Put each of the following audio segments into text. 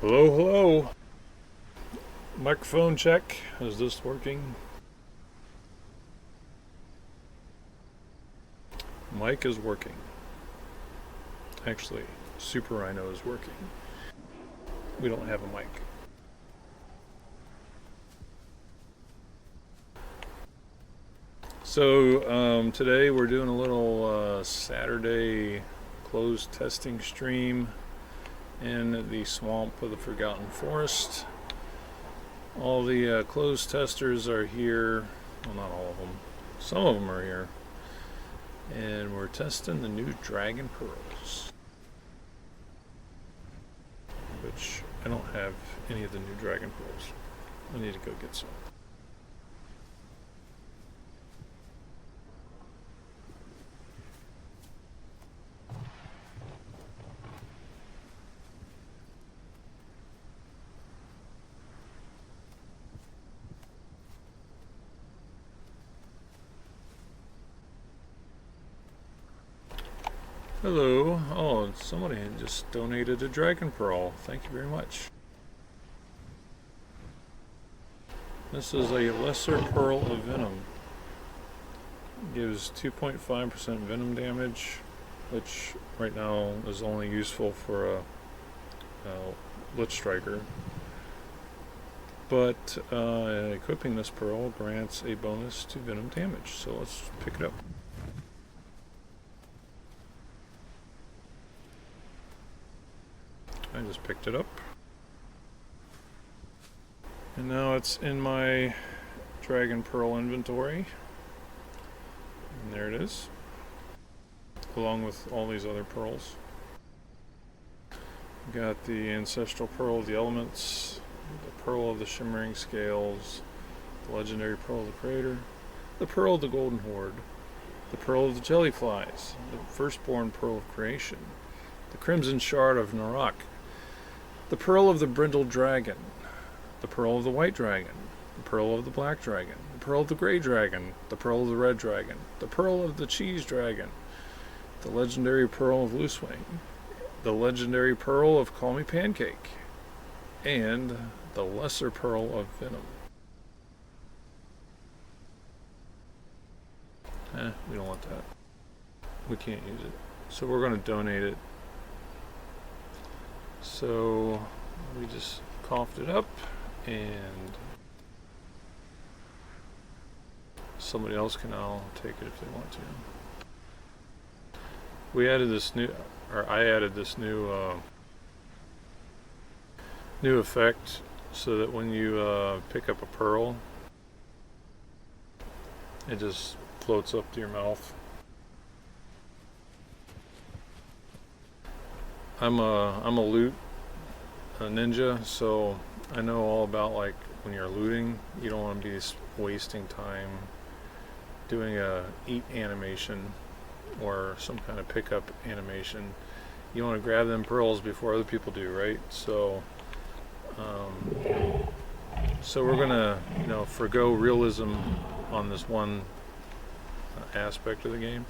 Hello, hello. Microphone check. Is this working? Mic is working. Actually, Super Rhino is working. We don't have a mic. So today we're doing a little Saturday closed testing stream in the swamp of the Forgotten Forest. All the closed testers are here. Well, not all of them. Some of them are here. And we're testing the new Dragon Pearls. Which I don't have any of the new Dragon Pearls. I need to go get some. Hello. Oh, somebody just donated a Dragon Pearl. Thank you very much. This is a lesser pearl of venom. Gives 2.5% venom damage, which right now is only useful for a Lich Striker. But equipping this pearl grants a bonus to venom damage. So let's pick it up. I just picked it up. And now it's in my Dragon Pearl inventory. And there it is. Along with all these other pearls. Got the Ancestral Pearl of the Elements, the Pearl of the Shimmering Scales, the Legendary Pearl of the Crater, the Pearl of the Golden Horde, the Pearl of the Jellyflies, the Firstborn Pearl of Creation, the Crimson Shard of Narak, the Pearl of the Brindled Dragon, the Pearl of the White Dragon, the Pearl of the Black Dragon, the Pearl of the Grey Dragon, the Pearl of the Red Dragon, the Pearl of the Cheese Dragon, the Legendary Pearl of Loosewing, the Legendary Pearl of Call Me Pancake, and the Lesser Pearl of Venom. We don't want that. We can't use it. So we're going to donate it. So we just coughed it up, and somebody else can now take it if they want to. We added this new, or I added this new effect so that when you pick up a pearl, it just floats up to your mouth. I'm a loot ninja, so I know all about, like, when you're looting, you don't want to be wasting time doing a eat animation or some kind of pickup animation. You want to grab them pearls before other people do, right? So we're gonna, forgo realism on this one aspect of the game,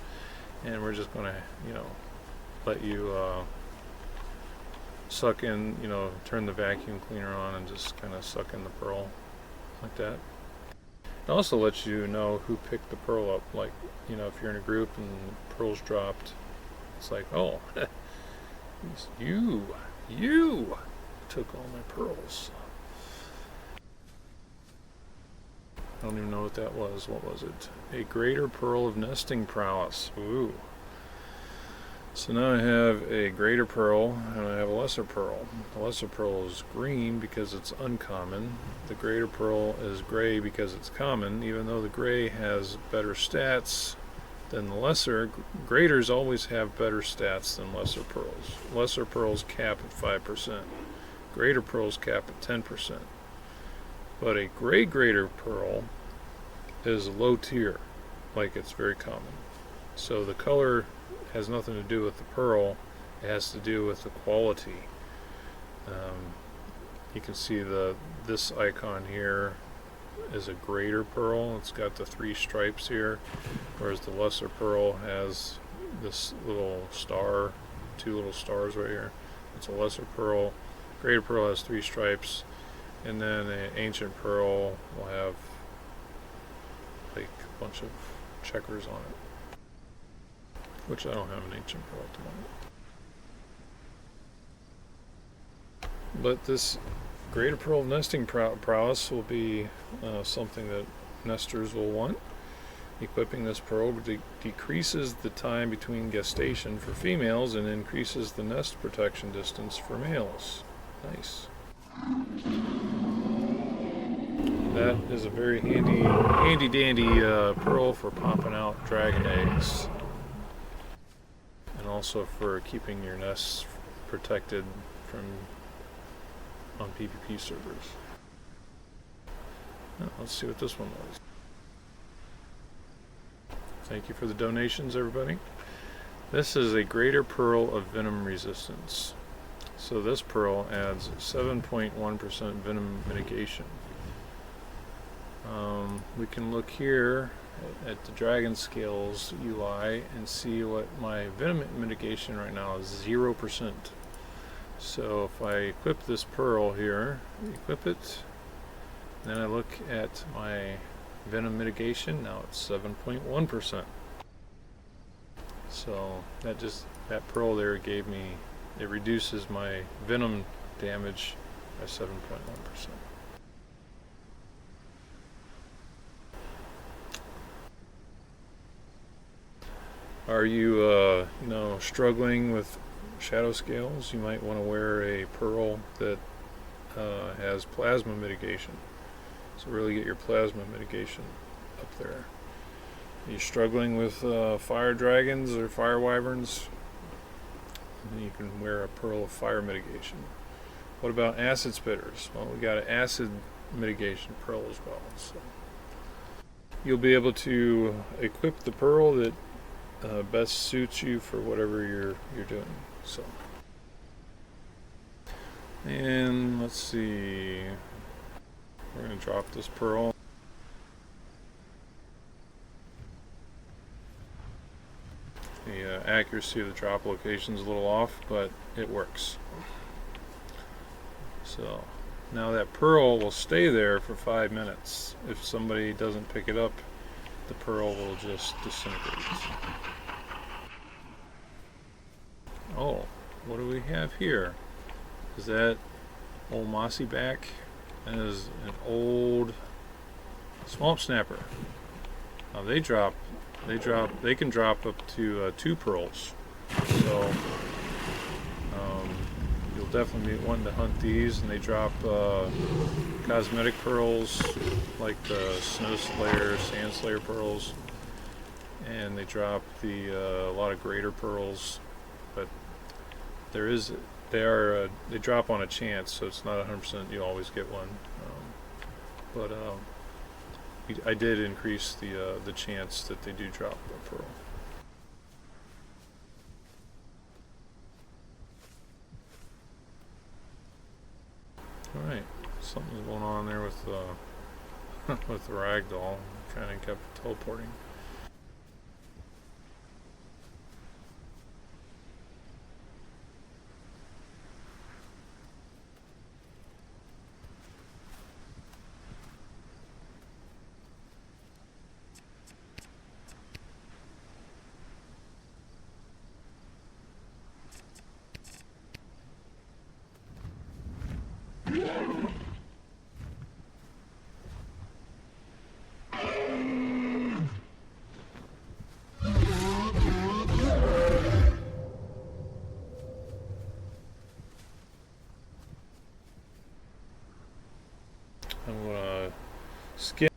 and we're just gonna, let you suck in, turn the vacuum cleaner on and just kind of suck in the pearl like that. It also lets you know who picked the pearl up. Like, if you're in a group and pearls dropped, it's like, oh, you took all my pearls. I don't even know what that was. What was it? A greater pearl of nesting prowess. Ooh. So now I have a greater pearl and I have a lesser pearl. The lesser pearl is green because it's uncommon. The greater pearl is gray because it's common, even though the gray has better stats than the lesser. Greaters always have better stats than lesser pearls. Lesser pearls cap at 5%. Greater pearls cap at 10%. But a gray greater pearl is low tier, like it's very common. So the color has nothing to do with the pearl, it has to do with the quality. You can see this icon here is a greater pearl. It's got the 3 stripes here, whereas the lesser pearl has this little star, 2 little stars right here. It's a lesser pearl, greater pearl has 3 stripes, and then an ancient pearl will have like a bunch of checkers on it, which I don't have an ancient pearl at the moment. But this greater pearl nesting prowess will be something that nesters will want. Equipping this pearl decreases the time between gestation for females and increases the nest protection distance for males. Nice. That is a very handy dandy pearl for popping out dragon eggs, and also for keeping your nests protected from on PvP servers. Now, let's see what this one was. Thank you for the donations, everybody. This is a greater pearl of venom resistance. So this pearl adds 7.1% venom mitigation. We can look here at the Dragon Scales UI and see what my venom mitigation right now is 0%. So if I equip this pearl here, equip it, then I look at my venom mitigation, now it's 7.1%. So that pearl there gave me, it reduces my venom damage by 7.1%. Are you struggling with shadow scales? You might want to wear a pearl that has plasma mitigation. So really get your plasma mitigation up there. Are you struggling with fire dragons or fire wyverns? And you can wear a pearl of fire mitigation. What about acid spitters? Well, we got an acid mitigation pearl as well. So you'll be able to equip the pearl that best suits you for whatever you're doing. So, and let's see. We're going to drop this pearl. The accuracy of the drop location is a little off, but it works. So now that pearl will stay there for 5 minutes. If somebody doesn't pick it up, the pearl will just disintegrate. Oh, what do we have here? Is that old mossy back? That is an old swamp snapper. Now they can drop up to 2 pearls. So you'll definitely be wanting to hunt these, and they drop cosmetic pearls like the Snow Slayer, Sand Slayer pearls, and they drop a lot of greater pearls, but they drop on a chance, so it's not 100% you always get one. But I did increase the chance that they do drop a pearl. All right, something's going on there with with the ragdoll. Kind of kept teleporting. I'm gonna skip.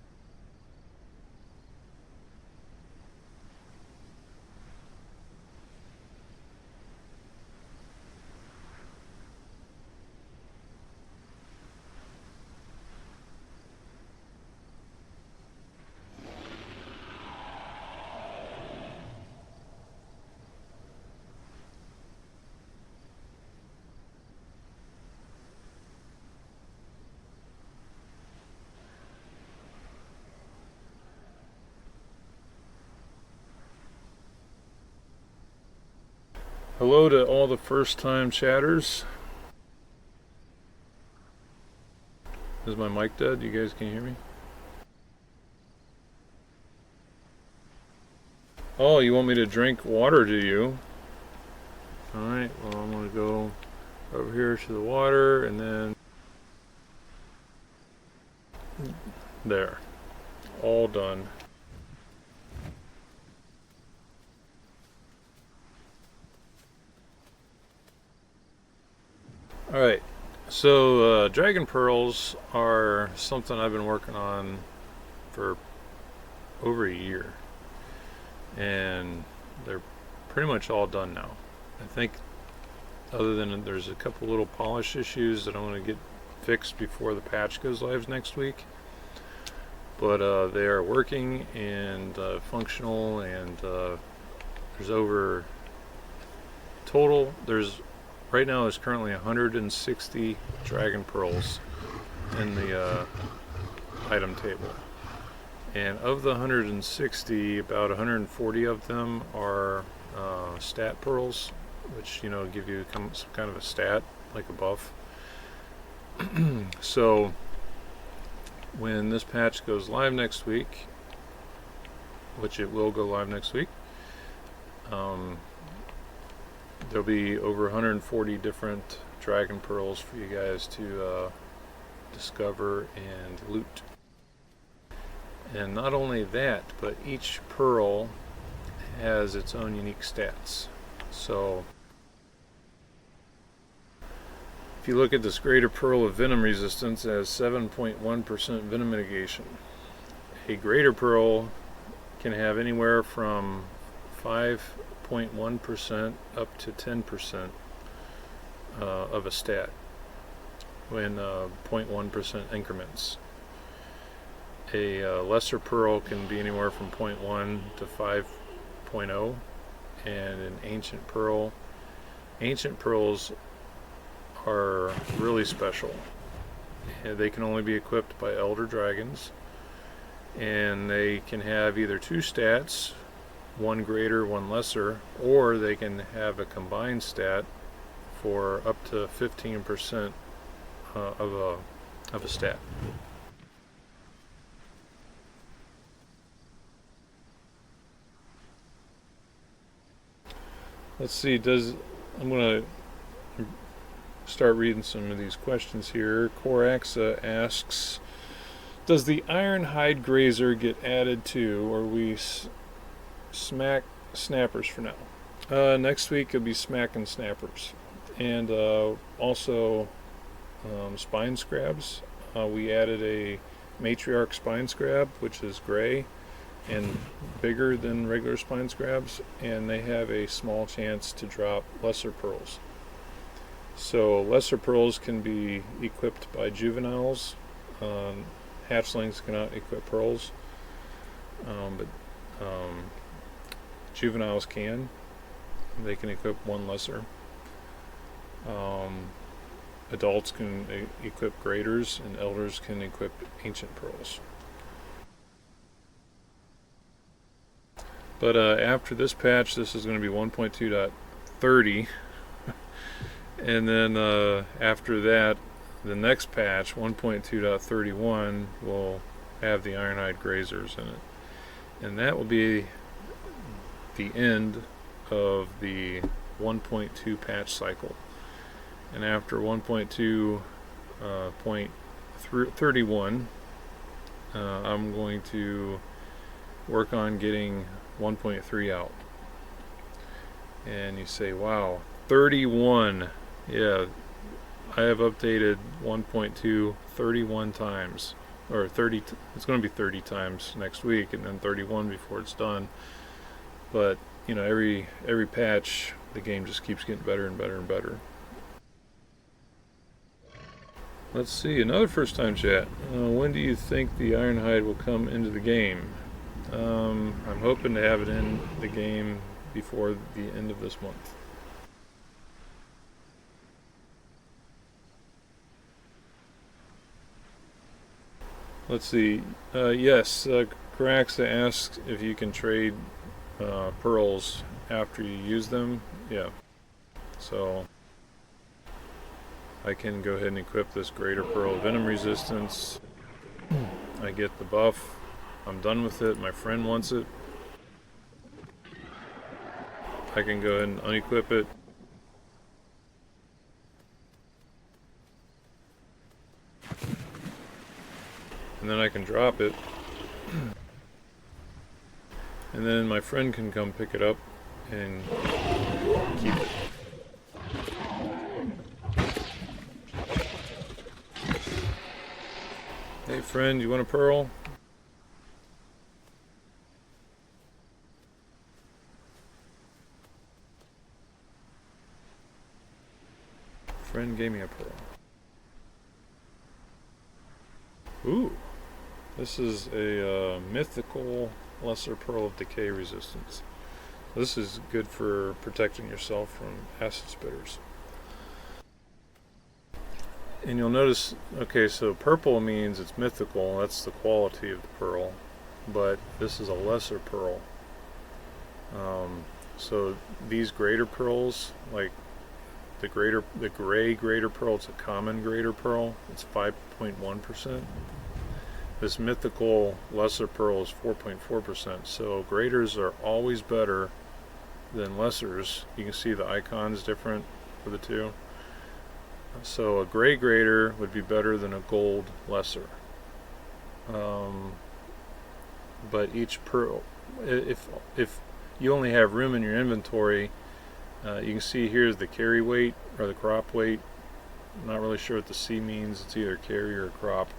Hello to all the first-time chatters. Is my mic dead? You guys can hear me? Oh, you want me to drink water, do you? Alright, well, I'm going to go over here to the water and then there. All done. Alright, so dragon pearls are something I've been working on for over a year. And they're pretty much all done now. I think other than there's a couple little polish issues that I want to get fixed before the patch goes live next week. But they are working and functional, and there's over total, right now there's currently 160 dragon pearls in the item table. And of the 160, about 140 of them are stat pearls, which, give you some kind of a stat, like a buff. So when this patch goes live next week, which it will go live next week, there'll be over 140 different dragon pearls for you guys to discover and loot. And not only that, but each pearl has its own unique stats. So if you look at this greater pearl of venom resistance, it has 7.1% venom mitigation. A greater pearl can have anywhere from 5.1% up to 10% of a stat in 0.1% increments. A lesser pearl can be anywhere from 0.1 to 5.0, and an ancient pearls are really special. And they can only be equipped by elder dragons, and they can have either two stats, one greater, one lesser, or they can have a combined stat for up to 15% of a stat. Let's see, I'm going to start reading some of these questions here. Coraxa asks, does the Ironhide Grazer get added to, or we smack snappers for now? Next week it'll be smack and snappers. And also spine scrabs. We added a matriarch spine scrab, which is gray and bigger than regular spine scrabs, and they have a small chance to drop lesser pearls. So lesser pearls can be equipped by juveniles. Hatchlings cannot equip pearls, but juveniles can. They can equip one lesser. Adults can equip graders, and elders can equip ancient pearls. But after this patch, this is going to be 1.2.30, and then after that, the next patch, 1.2.31, will have the Ironhide Grazers in it. And that will be the end of the 1.2 patch cycle. And after 1.2.31, I'm going to work on getting 1.3 out. And you say, wow, 31. Yeah, I have updated 1.2 31 times, or 30. It's going to be 30 times next week, and then 31 before it's done. But every patch, the game just keeps getting better and better and better. Let's see, another first time chat. When do you think the Ironhide will come into the game? I'm hoping to have it in the game before the end of this month. Let's see. Yes, Caraxa asks if you can trade pearls after you use them. Yeah. So I can go ahead and equip this greater pearl of venom resistance. I get the buff. I'm done with it. My friend wants it. I can go ahead and unequip it. And then I can drop it. And then my friend can come pick it up and keep it. Hey friend, you want a pearl? Friend gave me a pearl. Ooh, this is a mythical lesser pearl of decay resistance. This is good for protecting yourself from acid spitters. And you'll notice, okay, so purple means it's mythical, that's the quality of the pearl, but this is a lesser pearl. So these greater pearls, like the gray greater pearl, it's a common greater pearl, it's 5.1%. This mythical lesser pearl is 4.4%. So graders are always better than lessers. You can see the icons different for the two. So a gray grader would be better than a gold lesser. But each pearl, if you only have room in your inventory, you can see here's the carry weight or the crop weight. I'm not really sure what the C means. It's either carry or crop.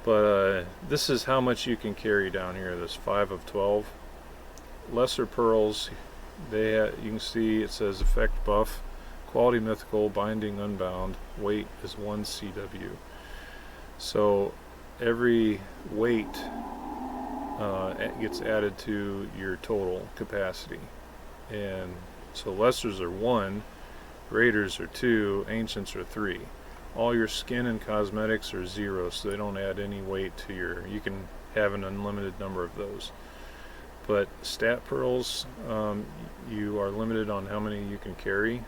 But this is how much you can carry down here, this 5 of 12. Lesser pearls, you can see it says effect buff, quality mythical, binding unbound, weight is 1 CW. So every weight gets added to your total capacity. And so lessers are 1, graders are 2, ancients are 3. All your skin and cosmetics are 0, so they don't add any weight to you can have an unlimited number of those. But stat pearls, you are limited on how many you can carry.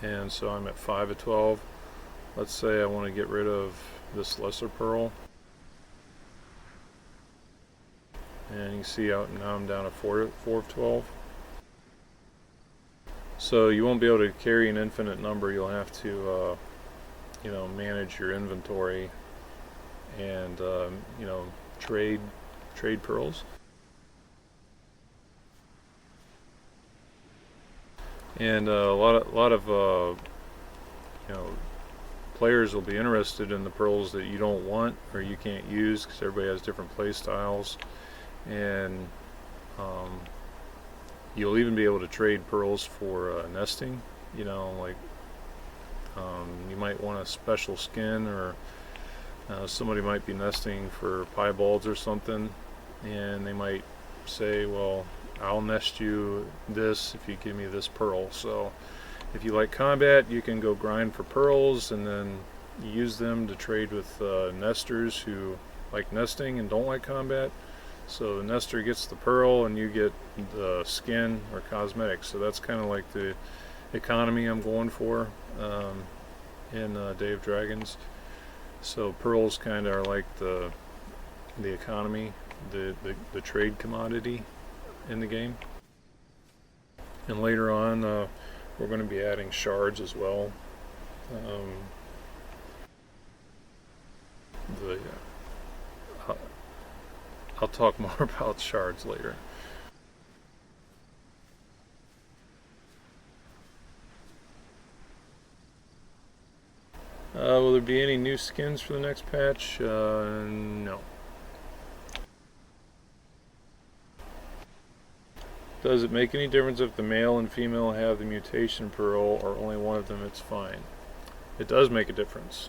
And so I'm at 5 of 12. Let's say I want to get rid of this lesser pearl. And you can see now I'm down to 4 of 12. So you won't be able to carry an infinite number. You'll have to, manage your inventory and trade pearls. And a lot of players will be interested in the pearls that you don't want or you can't use because everybody has different play styles, and you'll even be able to trade pearls for nesting. You might want a special skin, or somebody might be nesting for piebalds or something, and they might say, well, I'll nest you this if you give me this pearl. So if you like combat, you can go grind for pearls and then use them to trade with nesters who like nesting and don't like combat. So the nester gets the pearl and you get the skin or cosmetics. So that's kind of like the economy I'm going for in Day of Dragons. So pearls kind of are like the economy, the trade commodity in the game. And later on we're going to be adding shards as well. I'll talk more about shards later. Will there be any new skins for the next patch? No. Does it make any difference if the male and female have the mutation pearl, or only one of them? It's fine. It does make a difference.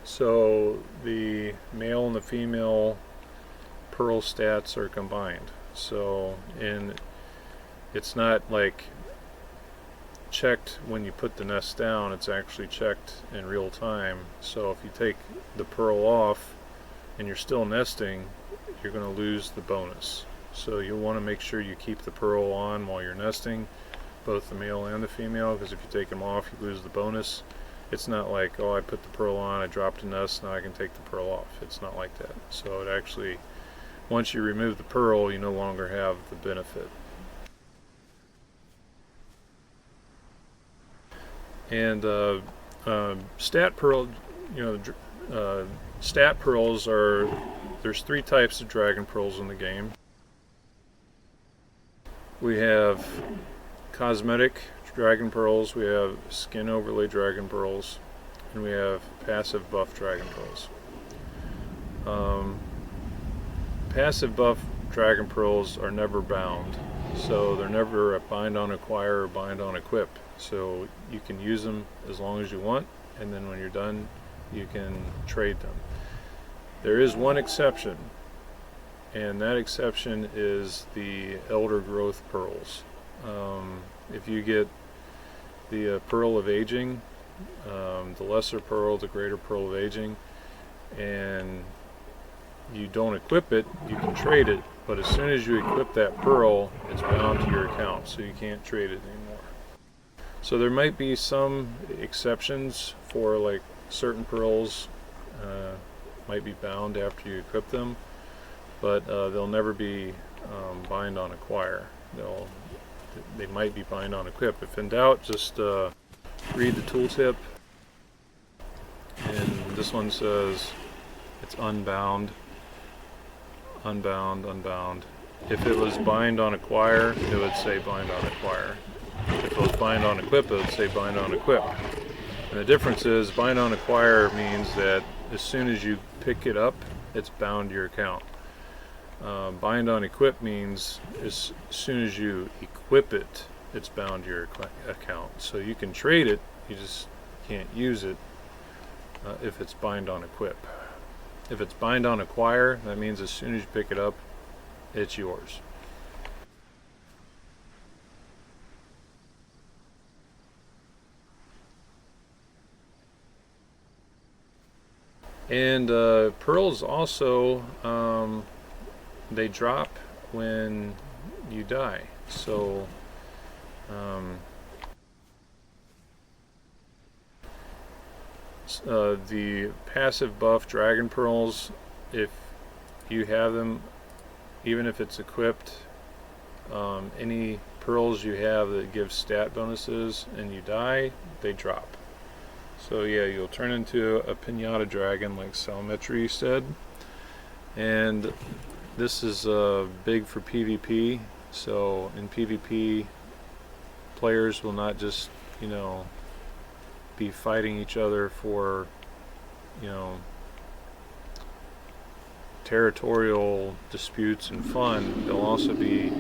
So the male and the female pearl stats are combined. So it's not like checked when you put the nest down, it's actually checked in real time. So if you take the pearl off and you're still nesting, you're going to lose the bonus. So you'll want to make sure you keep the pearl on while you're nesting, both the male and the female, because if you take them off, you lose the bonus. It's not like, oh, I put the pearl on, I dropped a nest, now I can take the pearl off. It's not like that. So it actually, once you remove the pearl, you no longer have the benefit. And stat pearl, stat pearls are, there's 3 types of dragon pearls in the game. We have cosmetic dragon pearls, we have skin overlay dragon pearls, and we have passive buff dragon pearls. Passive buff dragon pearls are never bound, so they're never a bind on acquire or bind on equip. So you can use them as long as you want, and then when you're done, you can trade them. There is one exception, and that exception is the elder growth pearls. If you get the pearl of aging, the lesser pearl, the greater pearl of aging, and you don't equip it, you can trade it, but as soon as you equip that pearl, it's bound to your account, so you can't trade it anymore. So there might be some exceptions for, like, certain pearls might be bound after you equip them, but they'll never be bind on acquire. They might be bind on equip. If in doubt, just read the tooltip, and this one says it's unbound, unbound, unbound. If it was bind on acquire, it would say bind on acquire. If it was bind on equip, it would say bind on equip. And the difference is, bind on acquire means that as soon as you pick it up, it's bound to your account. Bind on equip means as soon as you equip it, it's bound to your account. So you can trade it, you just can't use it if it's bind on equip. If it's bind on acquire, that means as soon as you pick it up, it's yours. And pearls also, they drop when you die. So the passive buff dragon pearls, if you have them, even if it's equipped, any pearls you have that give stat bonuses and you die, they drop. So yeah, you'll turn into a pinata dragon like Salmetri said. And this is big for PvP. So in PvP, players will not just, be fighting each other for, territorial disputes and fun. They'll also be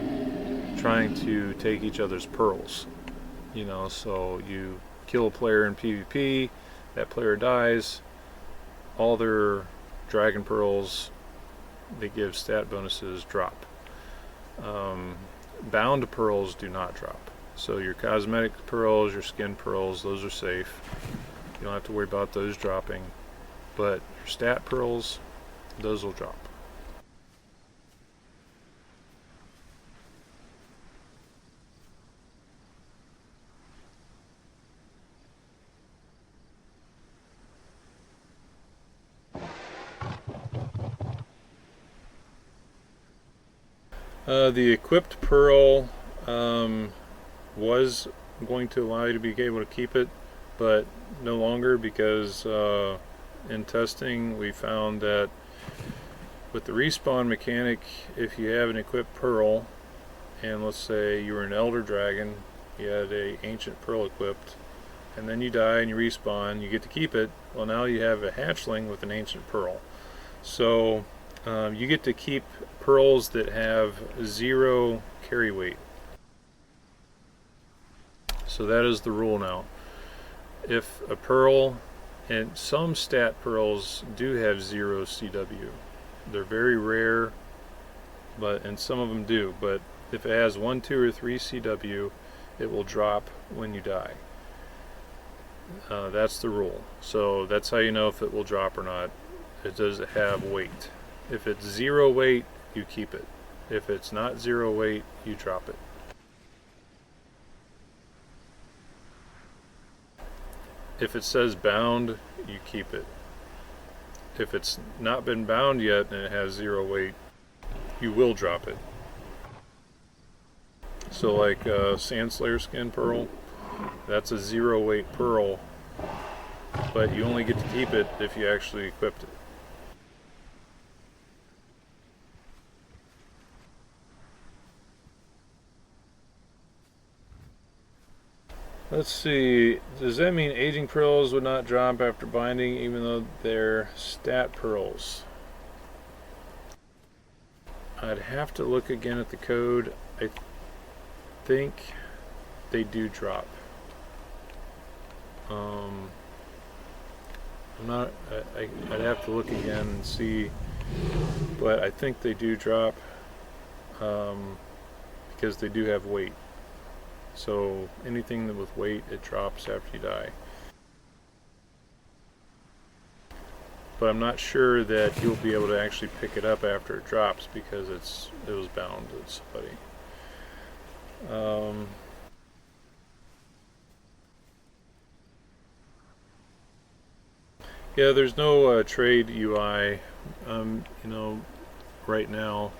trying to take each other's pearls. So you kill a player in PvP, that player dies, all their dragon pearls that give stat bonuses drop. Bound pearls do not drop. So your cosmetic pearls, your skin pearls, those are safe. You don't have to worry about those dropping. But your stat pearls, those will drop. The equipped pearl was going to allow you to be able to keep it, but no longer, because in testing we found that with the respawn mechanic, if you have an equipped pearl, and let's say you were an elder dragon, you had a ancient pearl equipped, and then you die and you respawn, you get to keep it. Well, now you have a hatchling with an ancient pearl. So you get to keep pearls that have 0 carry weight. So that is the rule now. If a pearl, and some stat pearls do have 0 CW. They're very rare, and some of them do. But if it has 1, 2, or 3 CW, it will drop when you die. That's the rule. So that's how you know if it will drop or not. It does have weight. If it's 0 weight, you keep it. If it's not 0 weight, you drop it. if it says bound, you keep it. If it's not been bound yet and it has 0 weight, you will drop it. So like Sand Slayer Skin Pearl, that's a 0 weight pearl, but you only get to keep it if you actually equipped it. Let's see, does that mean aging pearls would not drop after binding even though they're stat pearls? I'd have to look again at the code. I think they do drop. I'm not, I'd have to look again and see, but I think they do drop because they do have weight. So anything with weight, it drops after you die. But I'm not sure that you'll be able to actually pick it up after it drops because it was bound to somebody. Yeah, there's no trade UI. You know, right now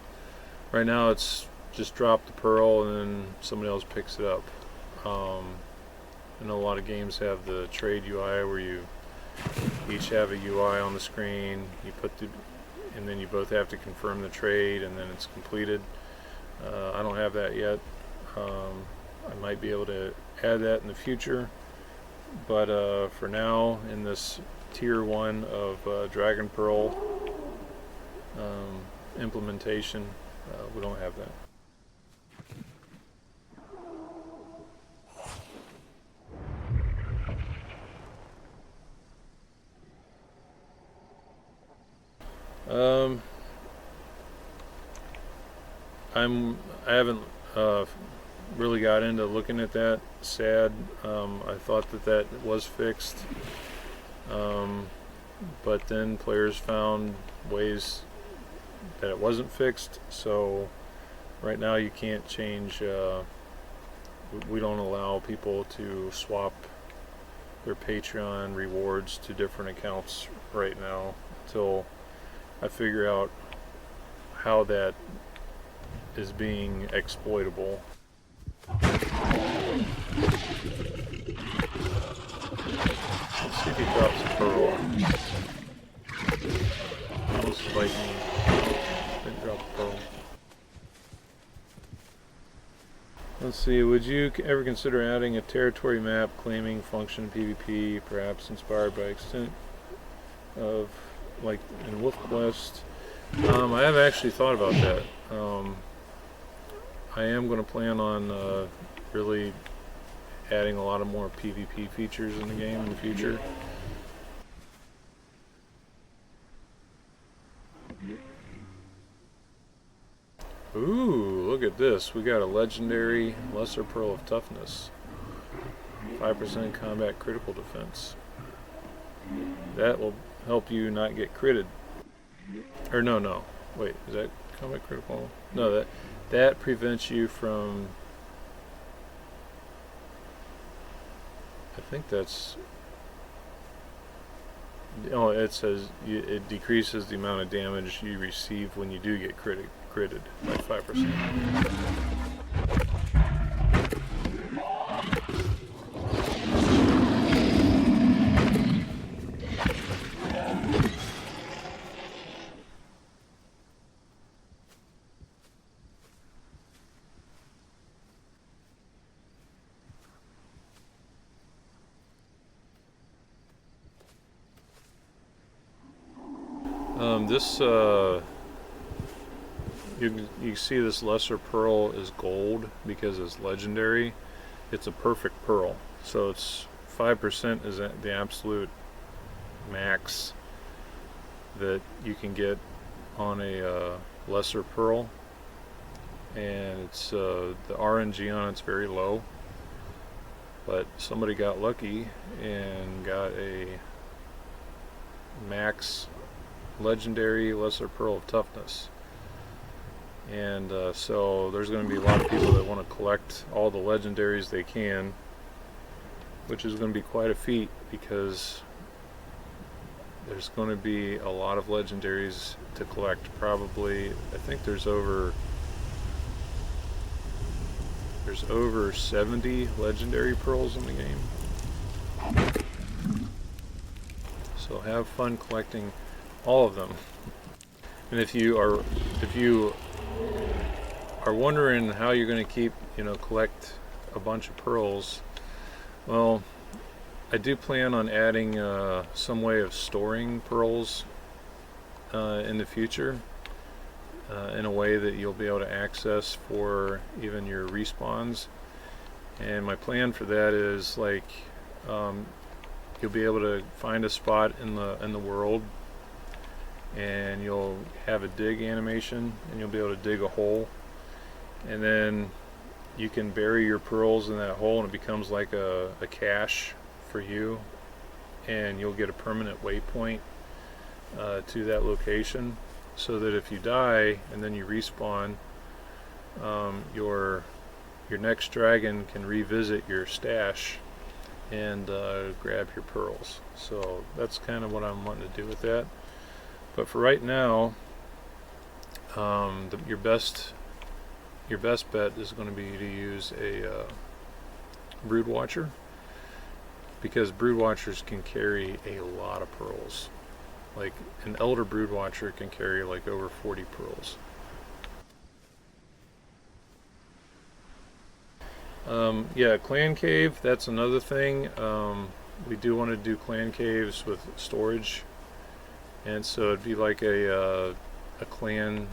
it's just drop the pearl and then somebody else picks it up. I know a lot of games have the trade UI where you each have a UI on the screen. You and then you both have to confirm the trade, and then it's completed. I don't have that yet. I might be able to add that in the future, but for now, in this tier 1 of Dragon Pearl implementation, we don't have that. I haven't really got into looking at that. Sad. I thought that was fixed, but then players found ways that it wasn't fixed. So right now you can't change. We don't allow people to swap their Patreon rewards to different accounts right now until I figure out how that is being exploitable. Let's see if he drops a pearl. Almost fight me. Didn't drop a pearl. Let's see, would you ever consider adding a territory map claiming function PvP, perhaps inspired by extent of, like in Wolf Quest? I haven't actually thought about that. I am going to plan on really adding a lot of more PvP features in the game in the future. Ooh, look at this. We got a legendary Lesser Pearl of Toughness. 5% combat critical defense. That will help you not get critted. Or no. Wait, is that combat critical? No, that prevents you from... I think that's... Oh, it says it decreases the amount of damage you receive when you do get critted by 5%. This you see this Lesser Pearl is gold because it's legendary. It's a perfect pearl, so it's 5% is the absolute max that you can get on a Lesser Pearl, and it's the RNG on it's very low, but somebody got lucky and got a max legendary Lesser Pearl of Toughness. And so there's going to be a lot of people that want to collect all the legendaries they can which is going to be quite a feat because there's going to be a lot of legendaries to collect. Probably, I think there's over 70 legendary pearls in the game. So have fun collecting all of them. And if you are wondering how you're going to keep, collect a bunch of pearls, well, I do plan on adding some way of storing pearls in the future in a way that you'll be able to access for even your respawns. And my plan for that is you'll be able to find a spot in the world, and you'll have a dig animation, and you'll be able to dig a hole, and then you can bury your pearls in that hole, and it becomes like a cache for you, and you'll get a permanent waypoint to that location, so that if you die and then you respawn, your next dragon can revisit your stash and grab your pearls. So that's kind of what I'm wanting to do with that. But for right now, your best bet is going to be to use a brood watcher, because brood watchers can carry a lot of pearls. Like an elder brood watcher can carry like over 40 pearls. Yeah, clan cave, that's another thing. We do want to do clan caves with storage, and so it'd be like a clan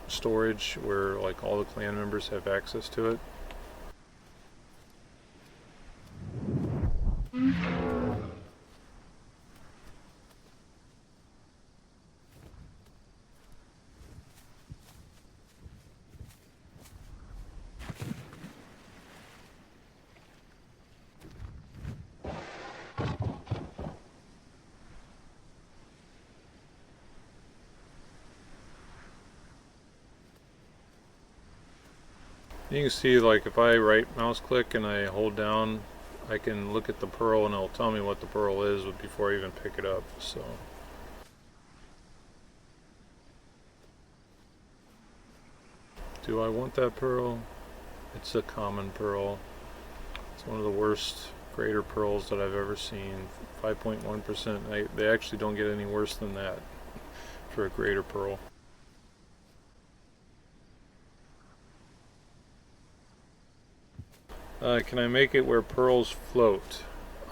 storage where like all the clan members have access to it. You can see, like, if I right mouse click and I hold down, I can look at the pearl and it'll tell me what the pearl is before I even pick it up. So do I want that pearl? It's a common pearl. It's one of the worst greater pearls that I've ever seen. 5.1%. They actually don't get any worse than that for a greater pearl. Can I make it where pearls float?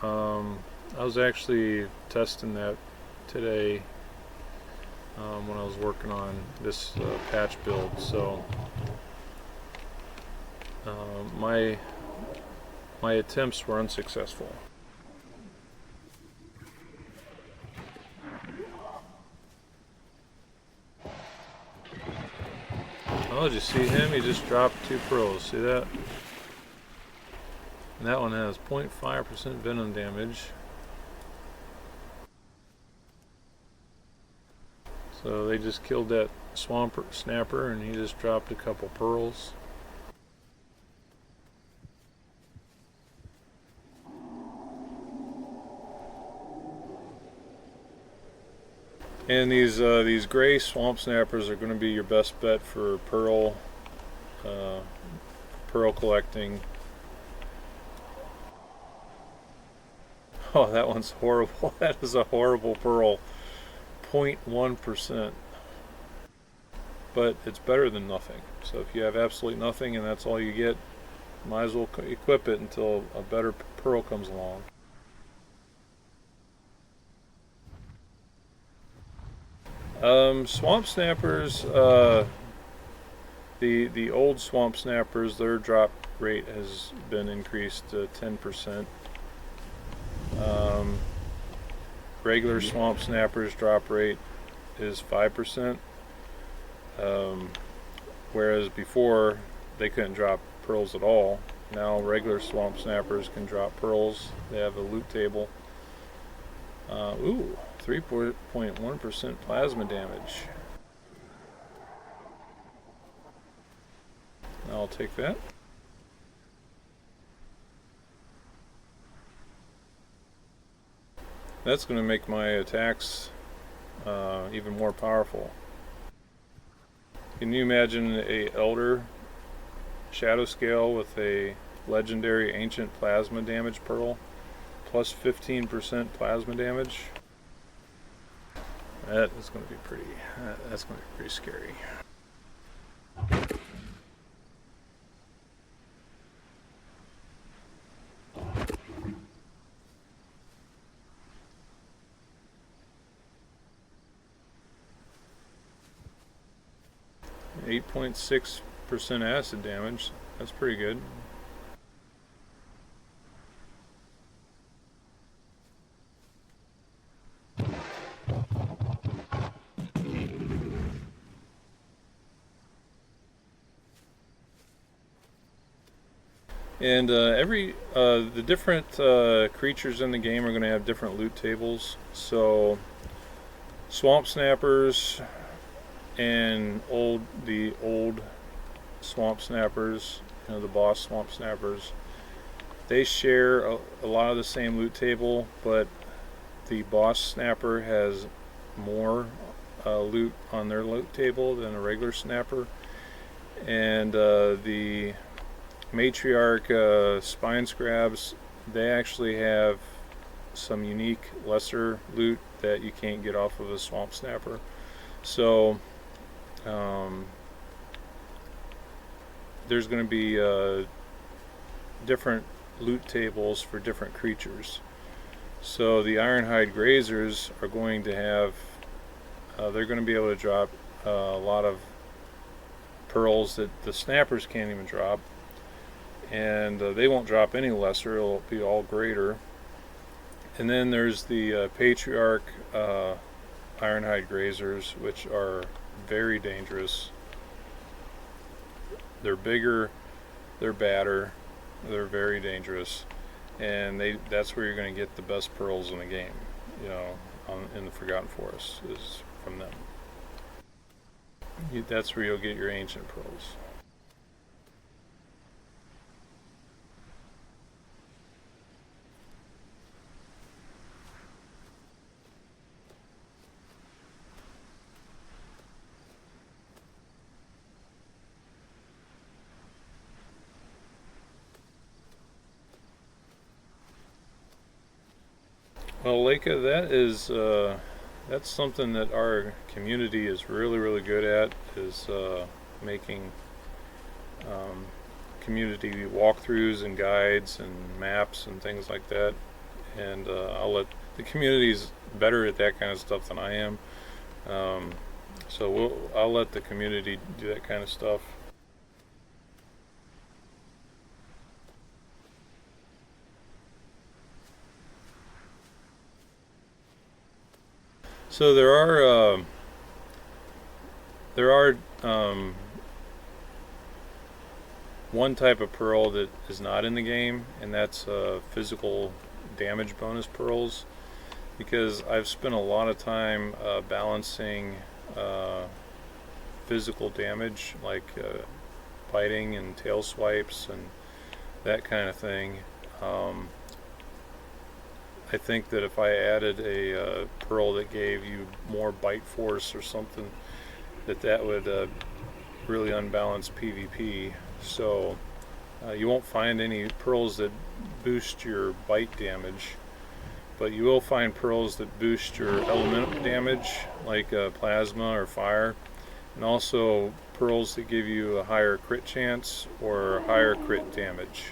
I was actually testing that today when I was working on this patch build. So my attempts were unsuccessful. Oh, did you see him? He just dropped 2 pearls. See that? And that one has 0.5% venom damage. So they just killed that swamp snapper, and he just dropped a couple pearls. And these gray swamp snappers are going to be your best bet for pearl collecting. Oh, that one's horrible. That is a horrible pearl. 0.1%. But it's better than nothing. So if you have absolutely nothing and that's all you get, might as well equip it until a better pearl comes along. Swamp snappers, the old swamp snappers, their drop rate has been increased to 10%. Regular swamp snappers drop rate is 5%, whereas before they couldn't drop pearls at all. Now regular swamp snappers can drop pearls. They have a loot table. 3.1% plasma damage. I'll take that. That's going to make my attacks even more powerful. Can you imagine a Elder Shadow Scale with a legendary Ancient Plasma Damage Pearl plus 15% plasma damage? That is going to be pretty. That's going to be pretty scary. .6% acid damage. That's pretty good. And the different creatures in the game are going to have different loot tables. So swamp snappers and the old swamp snappers, the boss swamp snappers, they share a lot of the same loot table, but the boss snapper has more loot on their loot table than a regular snapper. And the matriarch spine scrabs, they actually have some unique lesser loot that you can't get off of a swamp snapper. So there's going to be different loot tables for different creatures. So the Ironhide Grazers are going to have, they're going to be able to drop a lot of pearls that the snappers can't even drop, and they won't drop any lesser, it'll be all greater. And then there's the Patriarch Ironhide Grazers, which are very dangerous. They're bigger, they're badder, they're very dangerous, and that's where you're going to get the best pearls in the game, in the Forgotten Forest, is from them. That's where you'll get your ancient pearls. Well, Leica, that's something that our community is really good at, is making community walkthroughs and guides and maps and things like that. And the community's better at that kind of stuff than I am. So I'll let the community do that kind of stuff. So there are one type of pearl that is not in the game, and that's physical damage bonus pearls, because I've spent a lot of time balancing physical damage, like biting and tail swipes and that kind of thing. I think that if I added a pearl that gave you more bite force or something, that would really unbalance PvP. So you won't find any pearls that boost your bite damage, but you will find pearls that boost your elemental damage, like plasma or fire, and also pearls that give you a higher crit chance or higher crit damage.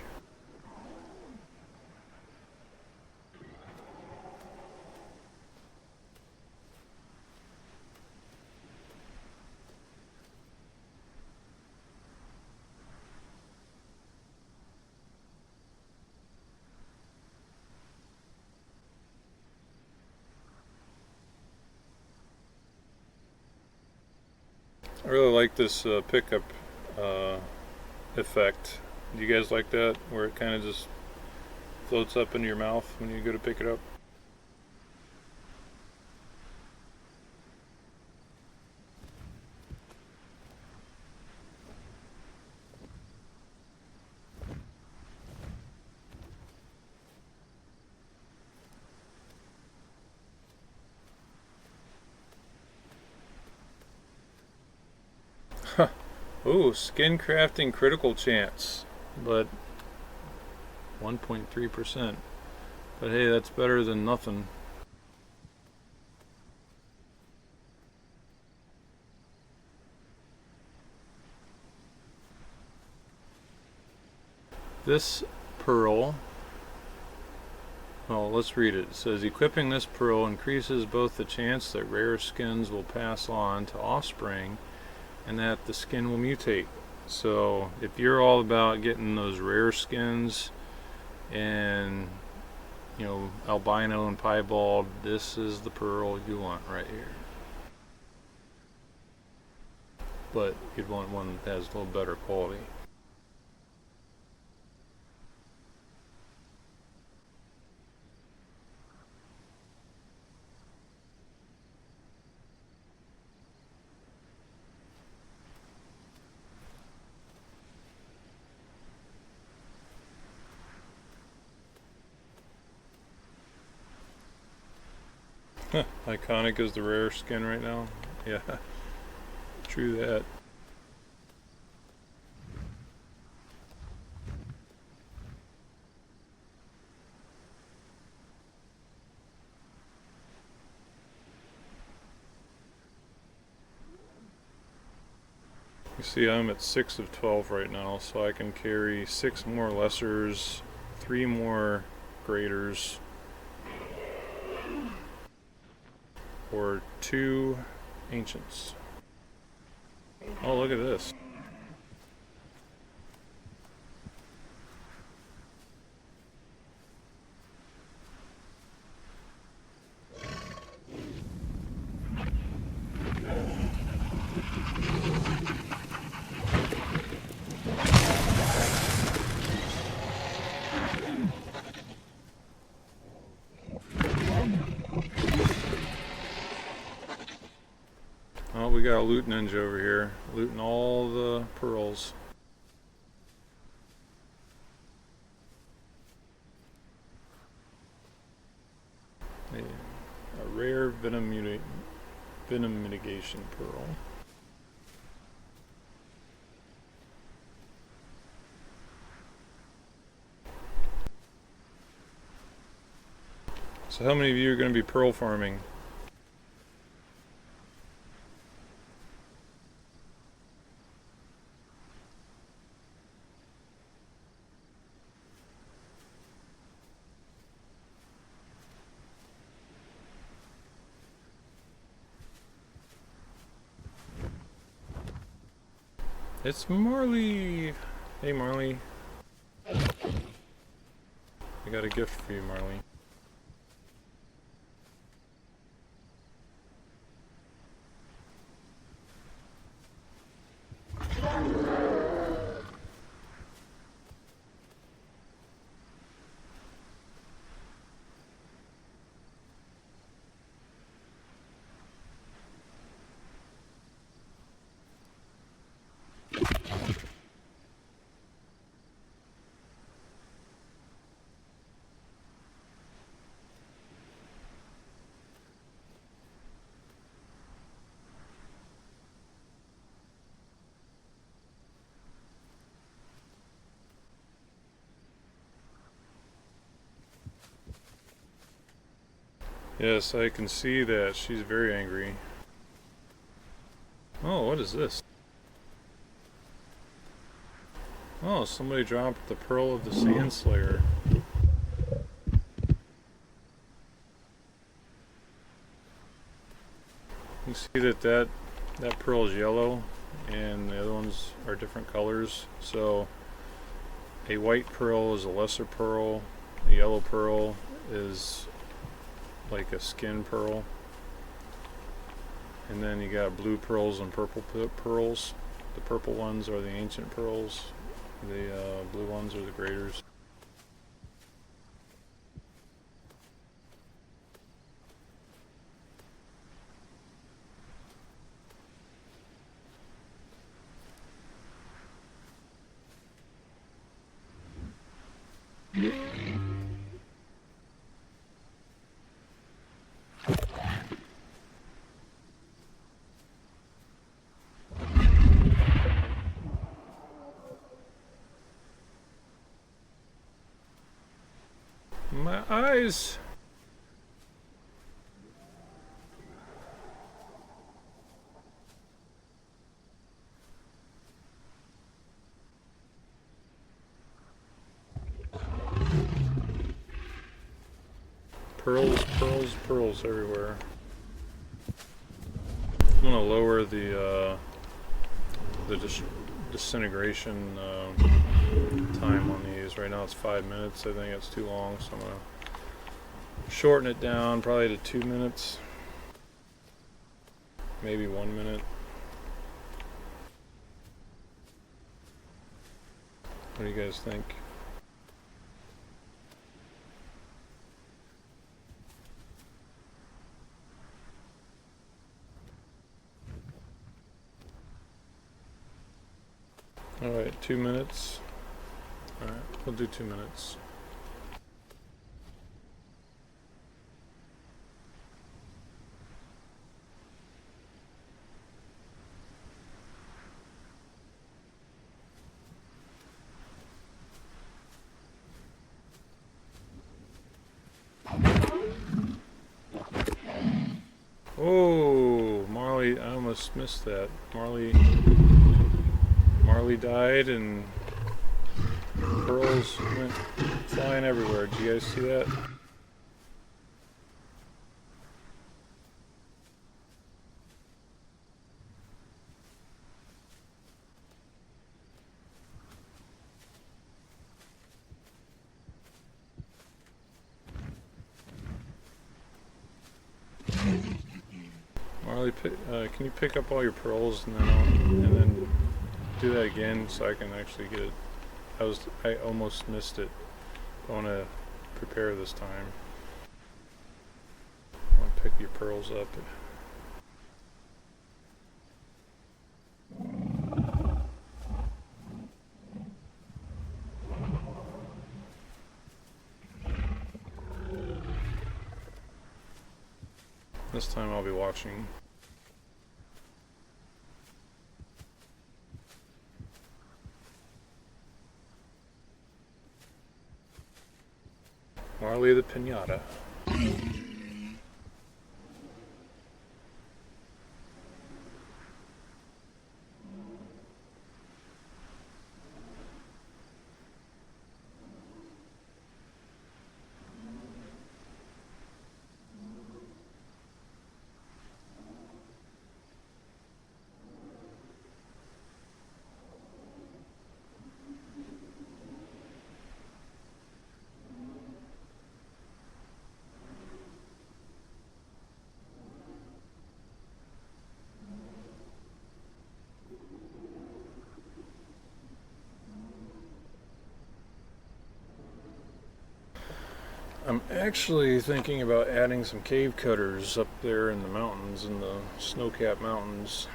I really like this pickup effect. Do you guys like that, where it kind of just floats up into your mouth when you go to pick it up? Ooh, skin crafting critical chance, but 1.3%. But hey, that's better than nothing. This pearl, well, let's read it. It says, equipping this pearl increases both the chance that rare skins will pass on to offspring and that the skin will mutate. So if you're all about getting those rare skins and, you know, albino and piebald, this is the pearl you want right here. But you'd want one that has a little better quality. Iconic is the rare skin right now. Yeah, true that. You see, I'm at 6 of 12 right now, so I can carry 6 more lessers, 3 more graders, or 2 ancients. Oh, look at this. Oh, we got a loot ninja over here, looting all the pearls. A rare venom mitigation pearl. So how many of you are going to be pearl farming? It's Marley. Hey Marley. I got a gift for you, Marley. Yes, I can see that. She's very angry. Oh, what is this? Oh, somebody dropped the Pearl of the Sand Slayer. You see that pearl is yellow and the other ones are different colors. So a white pearl is a lesser pearl, a yellow pearl is like a skin pearl, and then you got blue pearls and purple pearls. The purple ones are the ancient pearls, the blue ones are the graders. Eyes! Pearls, pearls, pearls everywhere. I'm gonna lower the disintegration time on these. Right now it's 5 minutes. I think it's too long, so I'm gonna shorten it down probably to 2 minutes, maybe 1 minute. What do you guys think? Alright, 2 minutes. Alright, we'll do 2 minutes. Oh, Marley, I almost missed that. Marley died and pearls went flying everywhere. Did you guys see that? Marley, can you pick up all your pearls and then do that again so I can actually get it? I almost missed it. I want to prepare this time. I want to pick your pearls up. This time I'll be watching. Marley the Pinata. I'm actually thinking about adding some cave cutters up there in the mountains, in the snow-capped mountains.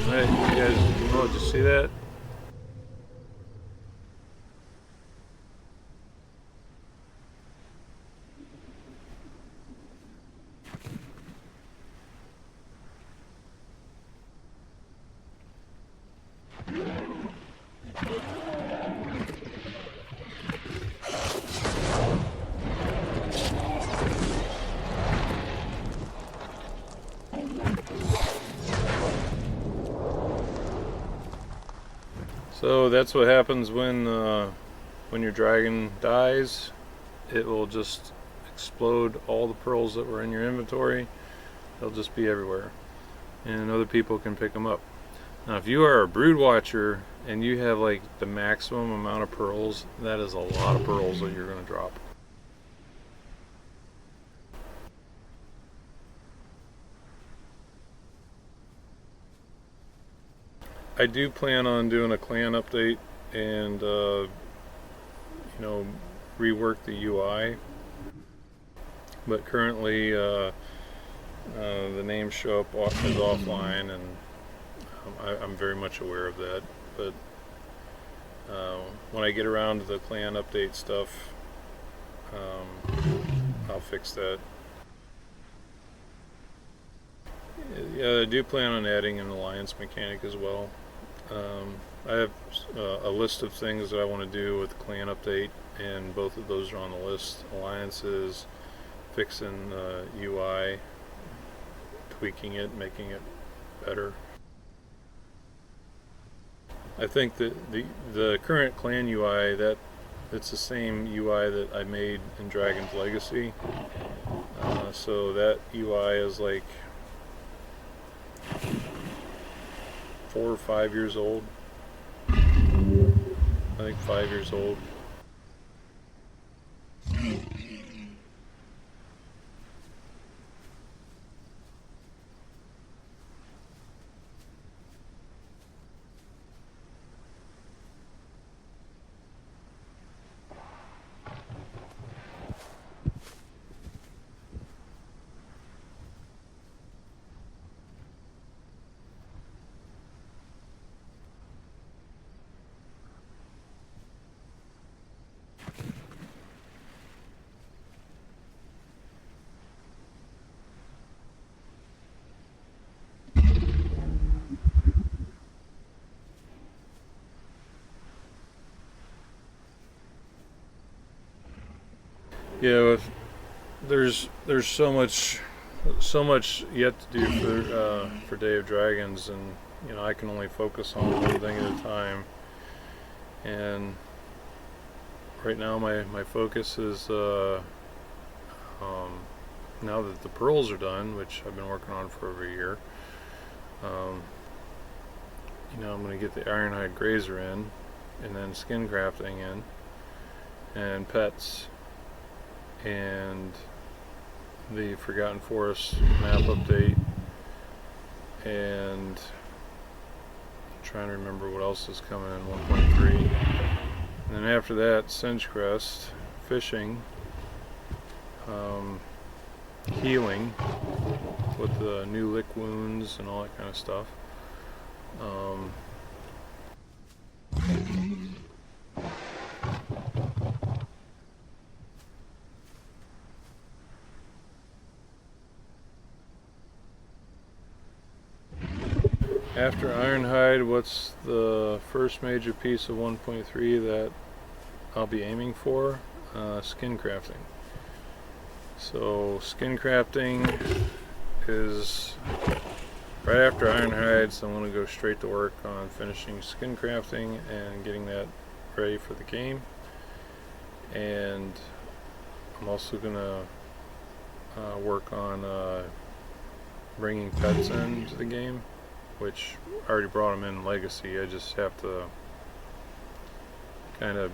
Hey, you guys, did you see that? So that's what happens when your dragon dies. It will just explode all the pearls that were in your inventory. They'll just be everywhere, and other people can pick them up. Now, if you are a brood watcher and you have like the maximum amount of pearls, that is a lot of pearls that you're going to drop. I do plan on doing a clan update and rework the UI, but currently the names show up as offline, and I'm very much aware of that. But when I get around to the clan update stuff, I'll fix that. Yeah, I do plan on adding an alliance mechanic as well. I have a list of things that I want to do with the clan update, and both of those are on the list. Alliances, fixing the UI, tweaking it, making it better. I think that the current clan UI, that it's the same UI that I made in Dragon's Legacy. So that UI is like 4 or 5 years old. I think 5 years old. Yeah, there's so much yet to do for Day of Dragons, and I can only focus on one thing at a time. And right now my focus is now that the pearls are done, which I've been working on for over a year. I'm going to get the Ironhide Grazer in, and then skin crafting in, and pets, and the Forgotten Forest map update, and I'm trying to remember what else is coming in 1.3. And then after that, Sinchcrest, fishing, healing with the new lick wounds and all that kind of stuff. After Ironhide, what's the first major piece of 1.3 that I'll be aiming for? Skin crafting. So skin crafting is right after Ironhide, so I'm going to go straight to work on finishing skin crafting and getting that ready for the game. And I'm also going to work on bringing pets into the game, which I already brought them in Legacy. I just have to kind of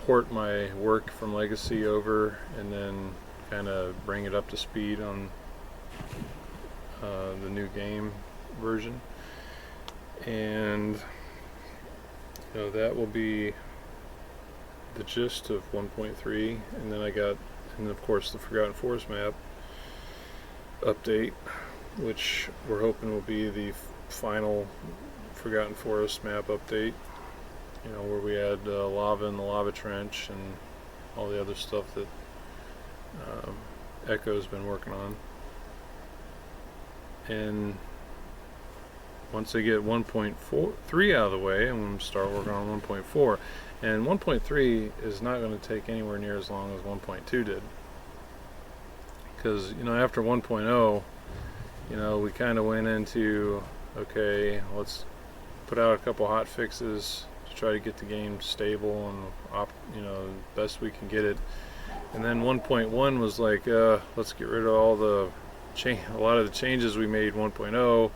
port my work from Legacy over and then kind of bring it up to speed on the new game version. And that will be the gist of 1.3. And then and of course the Forgotten Forest map update, which we're hoping will be the final Forgotten Forest map update, where we add lava in the lava trench and all the other stuff that Echo's been working on. And once I get 1.3 out of the way, I'm going to start working on 1.4. And 1.3 is not going to take anywhere near as long as 1.2 did. Because, after 1.0, we kind of went into, okay, let's put out a couple hot fixes to try to get the game stable and best we can get it. And then 1.1 was like, let's get rid of a lot of the changes we made 1.0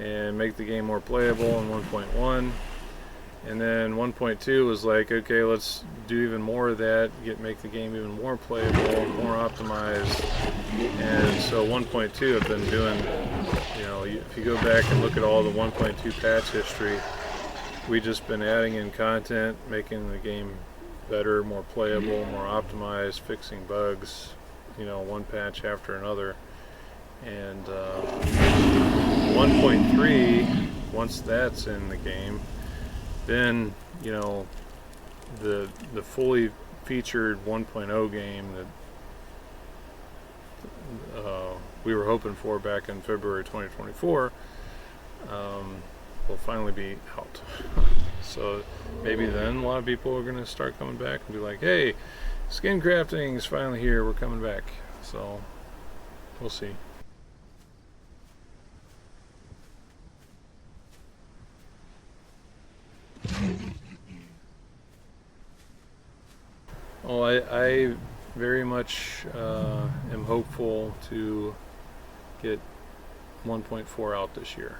and make the game more playable in 1.1. And then 1.2 was like, okay, let's do even more of that, make the game even more playable, more optimized. And so 1.2 I've been doing, if you go back and look at all the 1.2 patch history, we just been adding in content, making the game better, more playable, more optimized, fixing bugs, one patch after another. And 1.3, once that's in the game, then the fully featured 1.0 game that we were hoping for back in February 2024 will finally be out. So maybe then a lot of people are going to start coming back and be like, hey, skin crafting is finally here, we're coming back. So we'll see. Well, I very much am hopeful to get 1.4 out this year.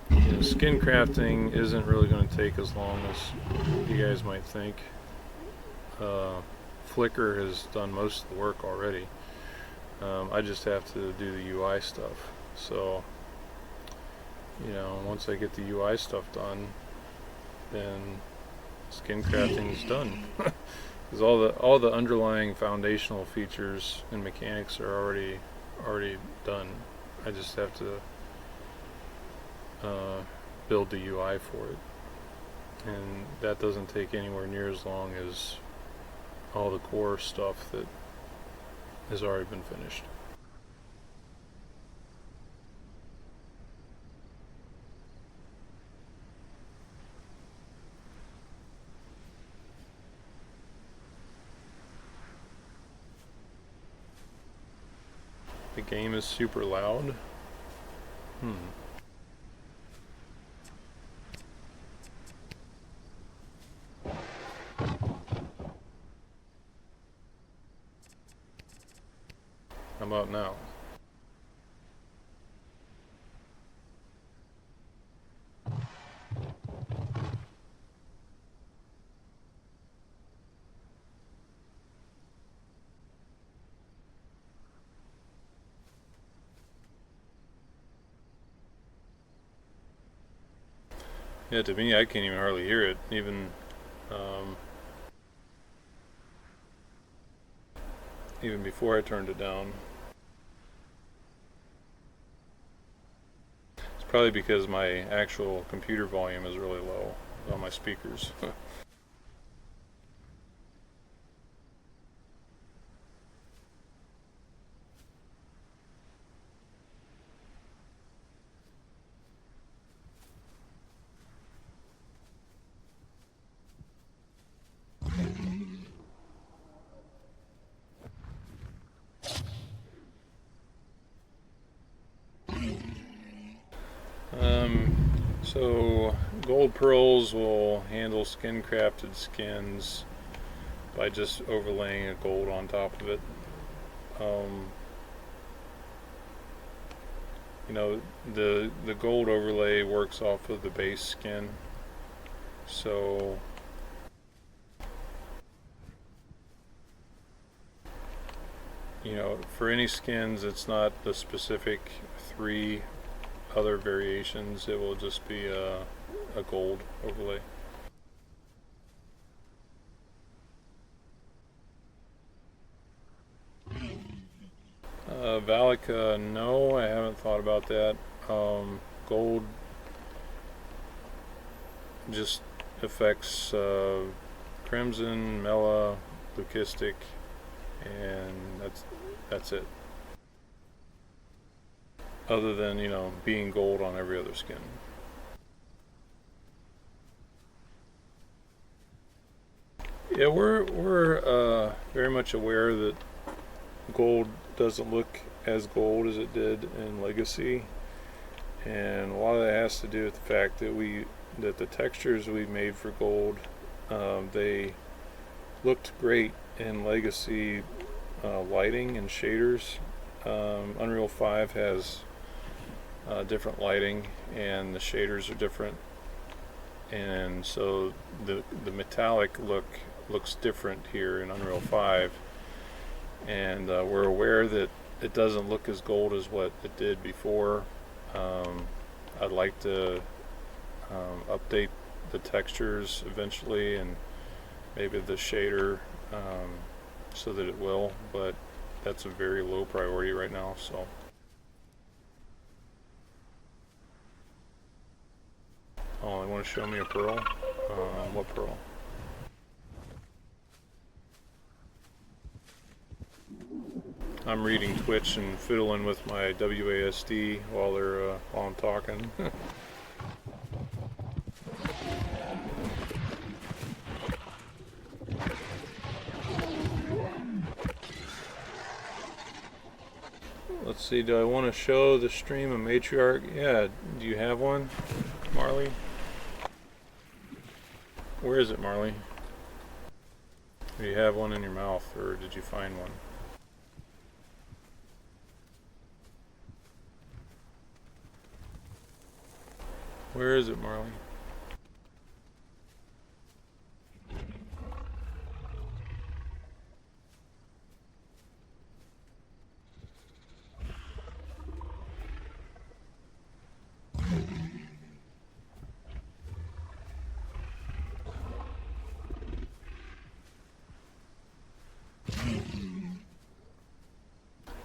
You know, skin crafting isn't really going to take as long as you guys might think. Flickr has done most of the work already. I just have to do the UI stuff. So, you know, once I get the UI stuff done, then skin crafting is done. Because all the underlying foundational features and mechanics are already done. I just have to build the UI for it, and that doesn't take anywhere near as long as all the core stuff that has already been finished. The game is super loud. How about now? Yeah, to me, I can't even hardly hear it, even before I turned it down. It's probably because my actual computer volume is really low on my speakers. So gold pearls will handle skin crafted skins by just overlaying a gold on top of it. You know, the gold overlay works off of the base skin, so you know, for any skins, it's not the specific 3 other variations. It will just be a gold overlay. Valica, no, I haven't thought about that. Gold just affects Crimson, Mela, Leucistic, and that's it. Other than, you know, being gold on every other skin. Yeah, we're very much aware that gold doesn't look as gold as it did in Legacy, and a lot of that has to do with the fact that the textures we made for gold, they looked great in Legacy lighting and shaders. Unreal 5 has different lighting, and the shaders are different, and so the metallic looks different here in Unreal 5, and we're aware that it doesn't look as gold as what it did before. I'd like to update the textures eventually, and maybe the shader, so that it will, but that's a very low priority right now. So oh, you want to show me a pearl? What pearl? I'm reading Twitch and fiddling with my WASD while I'm talking. Let's see, do I want to show the stream of Matriarch? Yeah, do you have one, Marley? Where is it, Marley? Do you have one in your mouth, or did you find one? Where is it, Marley?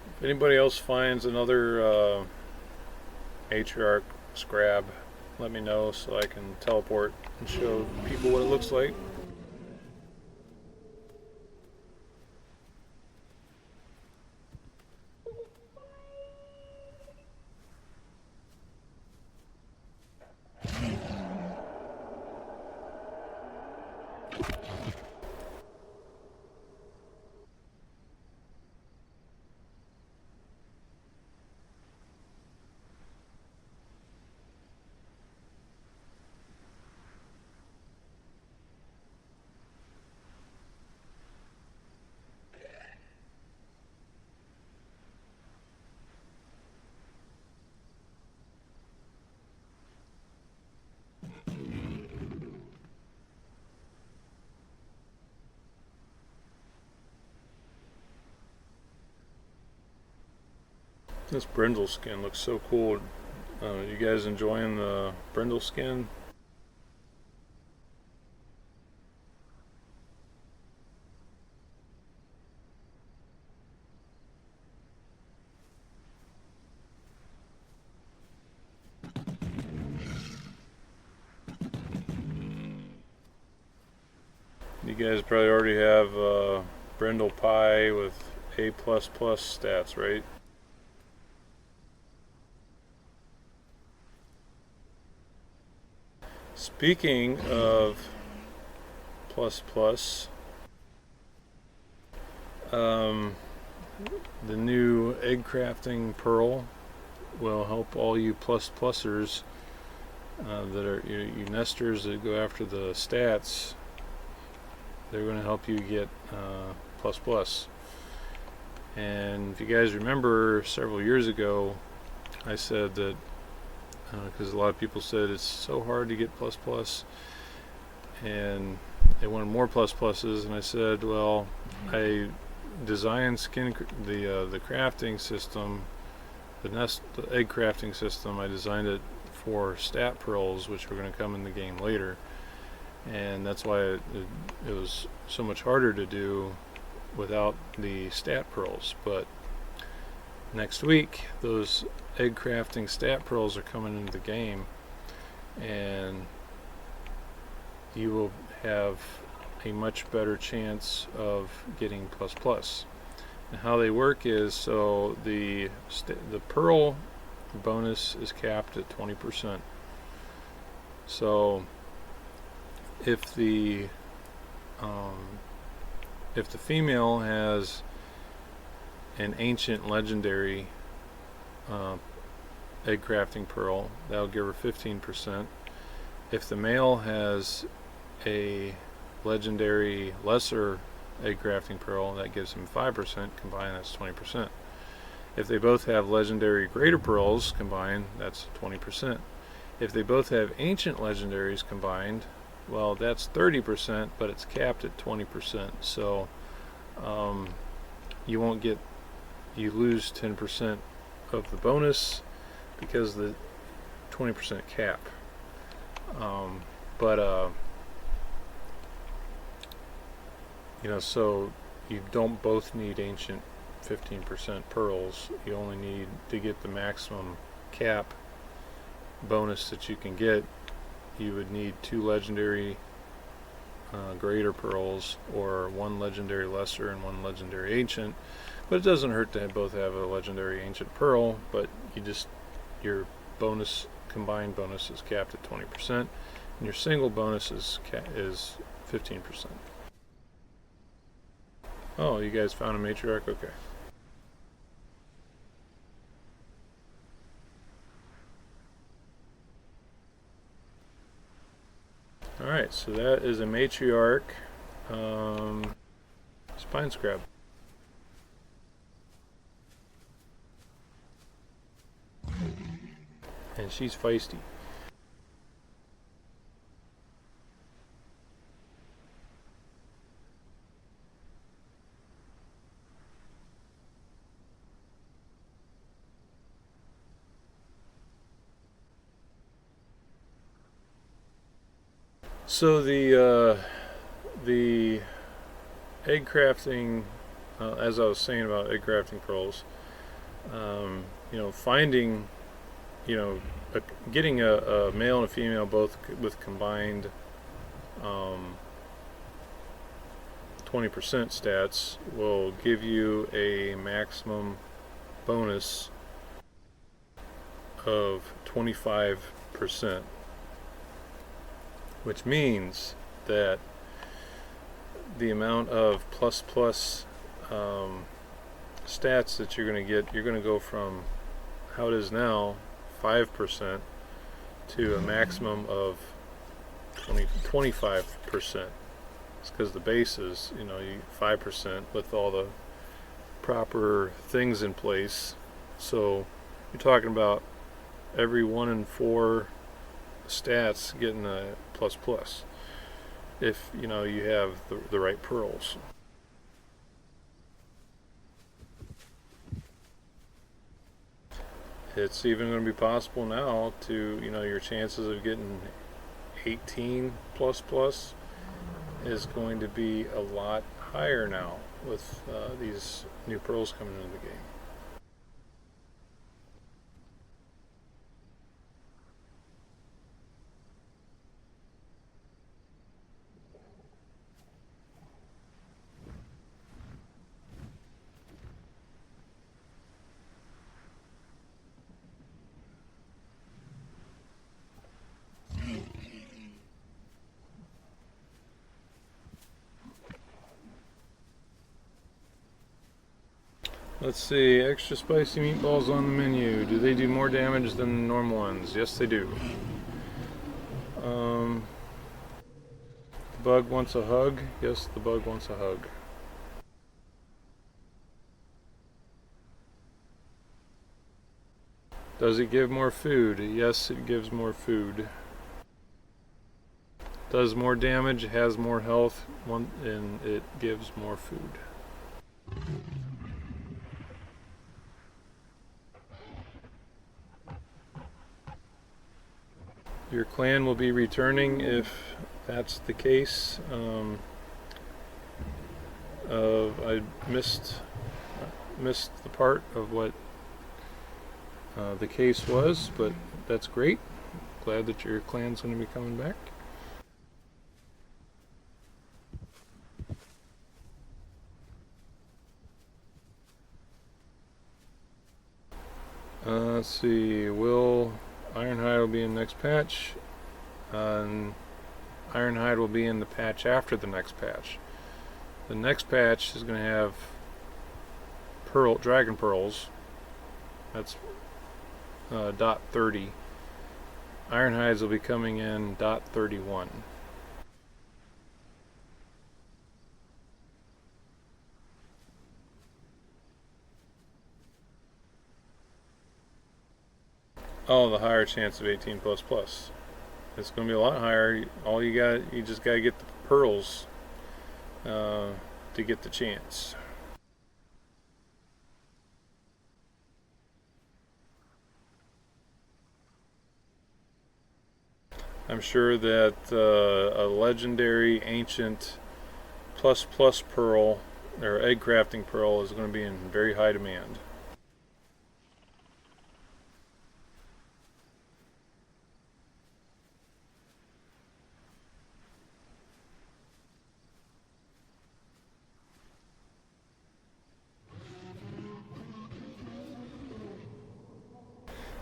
If anybody else finds another Matriarch scrab, let me know so I can teleport and show people what it looks like. This brindle skin looks so cool. You guys enjoying the brindle skin? You guys probably already have brindle pie with A++ stats, right? Speaking of plus, the new egg crafting pearl will help all you plusers that are you nesters that go after the stats. They're going to help you get plus. And if you guys remember, several years ago, I said that because a lot of people said it's so hard to get plus, and they wanted more pluses, and I said, well, I designed the crafting system, the egg crafting system. I designed it for stat pearls, which are going to come in the game later, and that's why it was so much harder to do without the stat pearls. But next week, those egg crafting stat pearls are coming into the game, and you will have a much better chance of getting plus. And how they work is, so the pearl bonus is capped at 20%. So if the female has an ancient legendary egg crafting pearl, that'll give her 15%. If the male has a legendary lesser egg crafting pearl, that gives him 5% combined, that's 20%. If they both have legendary greater pearls combined, that's 20%. If they both have ancient legendaries combined, well, that's 30%, but it's capped at 20%. So you lose 10% of the bonus because the 20% cap. So you don't both need ancient 15% pearls. You only need to get the maximum cap bonus that you can get. You would need 2 legendary greater pearls, or one legendary lesser and one legendary ancient. But it doesn't hurt to both have a legendary ancient pearl, but your bonus combined bonus is capped at 20%, and your single bonus is 15%. Oh, you guys found a matriarch? Okay. Alright, so that is a matriarch spine scrap. And she's feisty. So the egg crafting, as I was saying about egg crafting pearls, finding, getting a male and a female both with combined 20% stats will give you a maximum bonus of 25%, which means that the amount of plus stats that you're going to get, you're going to go from how it is now 5% to a maximum of 25%. It's because the base is 5% with all the proper things in place. So you're talking about every 1 in 4 stats getting a plus if you have the right pearls. It's even going to be possible now to, your chances of getting 18 plus is going to be a lot higher now with these new pearls coming into the game. Let's see, extra spicy meatballs on the menu. Do they do more damage than the normal ones? Yes, they do. The bug wants a hug. Yes, the bug wants a hug. Does it give more food? Yes, it gives more food. Does more damage, has more health, and it gives more food. Your clan will be returning if that's the case. I missed the part of what the case was, but that's great. Glad that your clan's going to be coming back. Let's see, Ironhide will be in the next patch, and Ironhide will be in the patch after the next patch. The next patch is going to have dragon pearls. That's dot 30. Ironhides will be coming in dot 31. Oh, the higher chance of 18 plus. It's going to be a lot higher. You just got to get the pearls to get the chance. I'm sure that a legendary ancient plus pearl or egg crafting pearl is going to be in very high demand.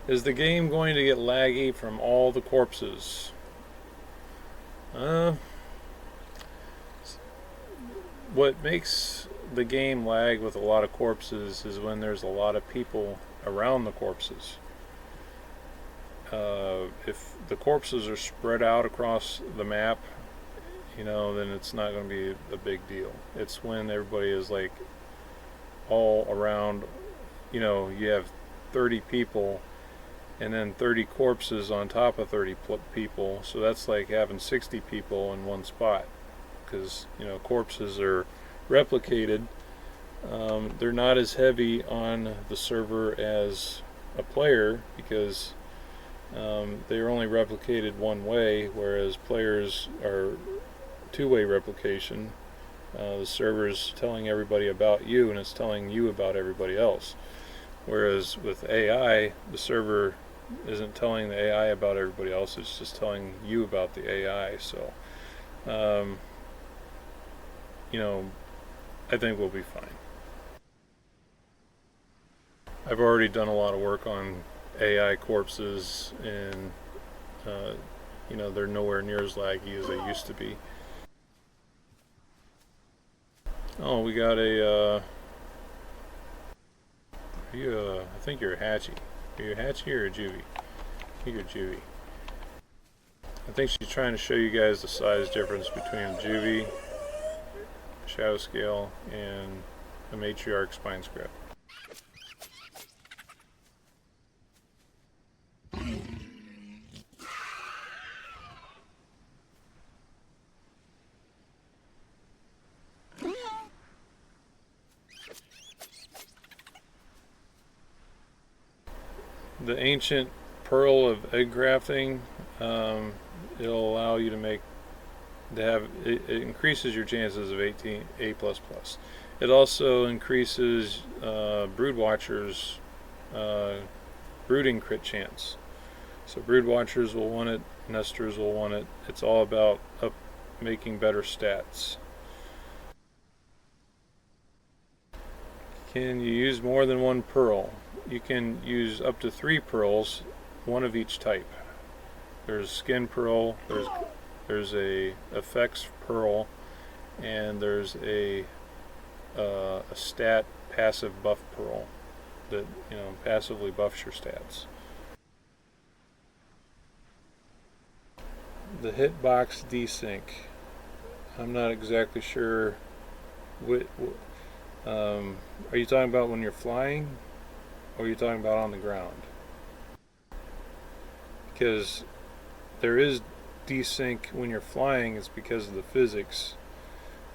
Is the game going to get laggy from all the corpses? What makes the game lag with a lot of corpses is when there's a lot of people around the corpses. If the corpses are spread out across the map, then it's not going to be a big deal. It's when everybody is like all around, you have 30 people and then 30 corpses on top of 30 people, so that's like having 60 people in one spot, because corpses are replicated. They're not as heavy on the server as a player, because they're only replicated one way, whereas players are two-way replication. The server's telling everybody about you, and it's telling you about everybody else. Whereas with AI, the server isn't telling the AI about everybody else, it's just telling you about the AI. So, I think we'll be fine. I've already done a lot of work on AI corpses, and they're nowhere near as laggy as they used to be. Oh, we got a. I think you're a Hatchie. Are you a Hatchie or a Juvie? I think you're a Juvie. I think she's trying to show you guys the size difference between a Juvie, shadow scale, and a matriarch spine scrap. The ancient pearl of egg grafting, it'll allow you to have it increases your chances of 18 A++. It also increases brood watchers brooding crit chance. So brood watchers will want it, nesters will want it. It's all about making better stats. Can you use more than one pearl? You can use up to 3 pearls, one of each type. There's skin pearl, there's a effects pearl, and there's a stat passive buff pearl that passively buffs your stats. The hitbox desync. I'm not exactly sure. Are you talking about when you're flying, or are you talking about on the ground? Because there is desync when you're flying. It's because of the physics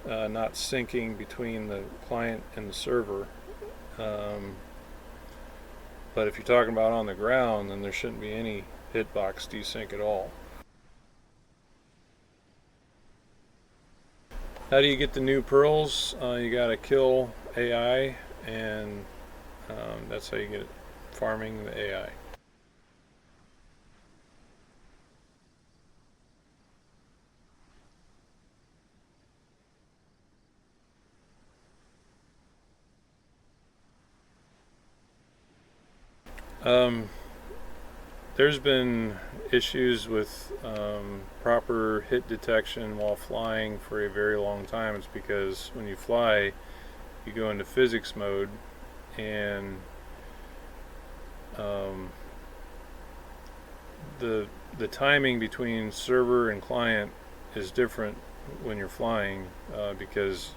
not syncing between the client and the server. But if you're talking about on the ground, then there shouldn't be any hitbox desync at all. How do you get the new pearls? You gotta kill AI, and that's how you get it, farming the AI. There's been issues with proper hit detection while flying for a very long time. It's because when you fly, you go into physics mode, and the timing between server and client is different when you're flying, because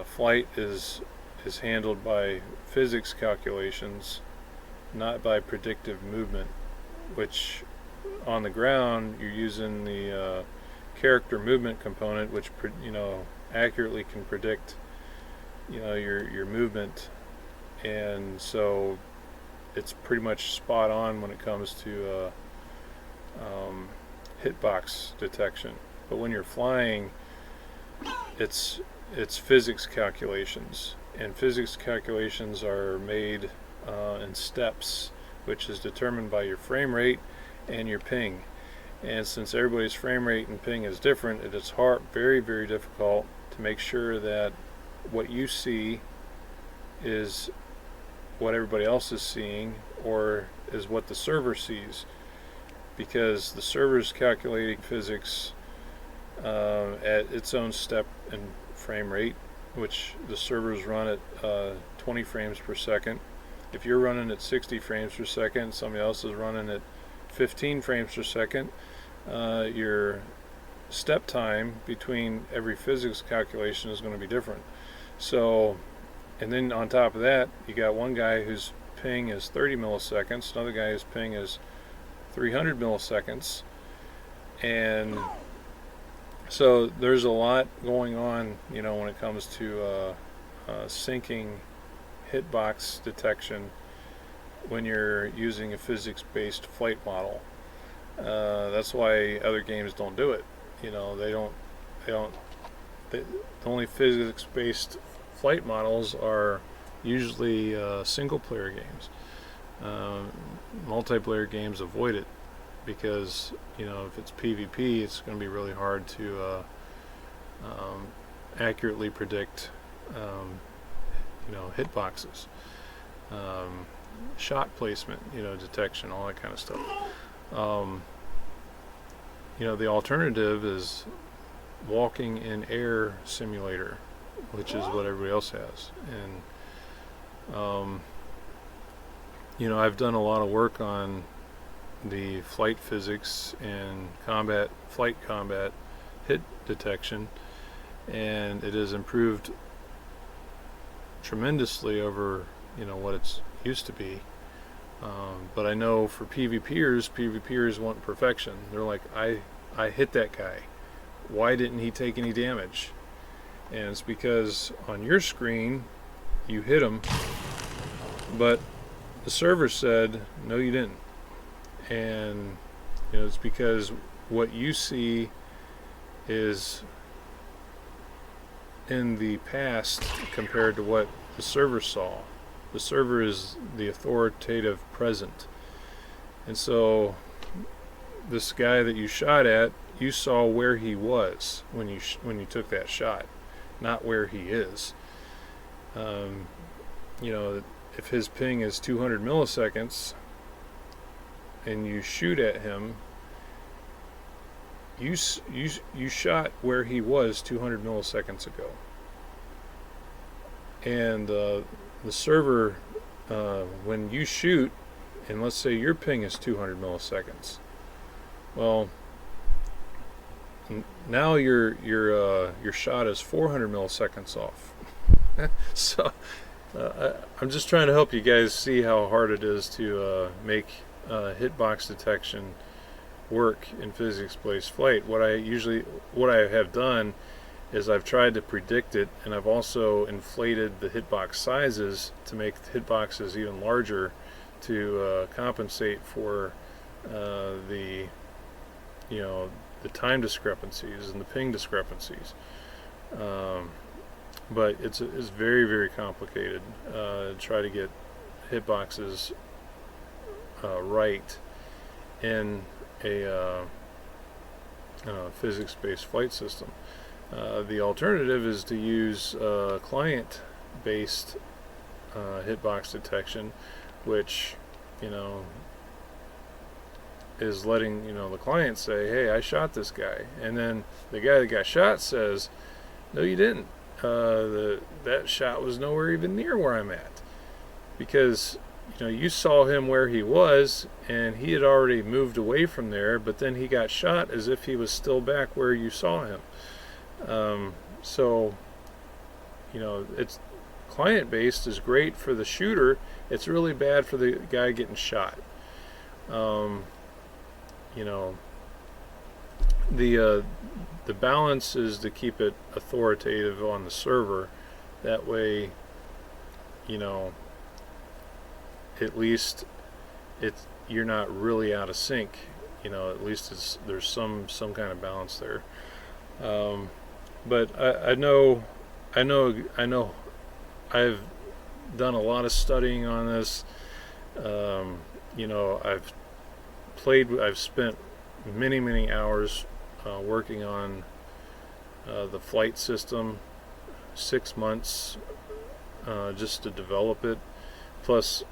flight is handled by physics calculations, not by predictive movement, which on the ground you're using the character movement component, which accurately can predict your movement, and so it's pretty much spot on when it comes to hitbox detection. But when you're flying, it's physics calculations, and physics calculations are made in steps, which is determined by your frame rate and your ping. And since everybody's frame rate and ping is different, it is very, very difficult to make sure that what you see is what everybody else is seeing or is what the server sees, because the server is calculating physics at its own step and frame rate, which the servers run at 20 frames per second. If you're running at 60 frames per second, somebody else is running at 15 frames per second, your step time between every physics calculation is going to be different. So, and then on top of that, you got one guy whose ping is 30 milliseconds, another guy whose ping is 300 milliseconds, and so there's a lot going on, you know, when it comes to syncing hitbox detection when you're using a physics-based flight model. That's why other games don't do it. You know, the only physics-based flight models are usually single-player games. Multiplayer games avoid it because, you know, if it's PvP, it's going to be really hard to accurately predict, you know, hitboxes, shot placement, you know, detection, all that kind of stuff. You know, the alternative is walking in air simulator, which is what everybody else has. And you know, I've done a lot of work on the flight physics and flight combat hit detection, and it has improved tremendously over, you know, what it's used to be. But I know for PvPers want perfection. They're like, I hit that guy. Why didn't he take any damage? And it's because on your screen you hit him, but the server said no, you didn't. And you know, it's because what you see is in the past compared to what the server saw. The server is the authoritative present. And so this guy that you shot at, you saw where he was when you took that shot, not where he is. You know, if his ping is 200 milliseconds and you shoot at him, you shot where he was 200 milliseconds ago. And the server, when you shoot, and let's say your ping is 200 milliseconds, well, now your shot is 400 milliseconds off. So I'm just trying to help you guys see how hard it is to make hitbox detection work in physics-based flight. What I have done is I've tried to predict it, and I've also inflated the hitbox sizes to make the hitboxes even larger to compensate for the time discrepancies and the ping discrepancies. But it's very, very complicated to try to get hitboxes right in a physics-based flight system. The alternative is to use client-based hitbox detection, which, you know, is letting, you know, the client say, hey, I shot this guy, and then the guy that got shot says, no, you didn't. That shot was nowhere even near where I'm at, because, you know, you saw him where he was and he had already moved away from there, but then he got shot as if he was still back where you saw him. So, you know, it's client-based is great for the shooter. It's really bad for the guy getting shot. You know, the balance is to keep it authoritative on the server. That way, you know, at least you're not really out of sync. You know, at least there's some kind of balance there. But I know I've done a lot of studying on this. You know, I've spent many hours working on the flight system, 6 months just to develop it, plus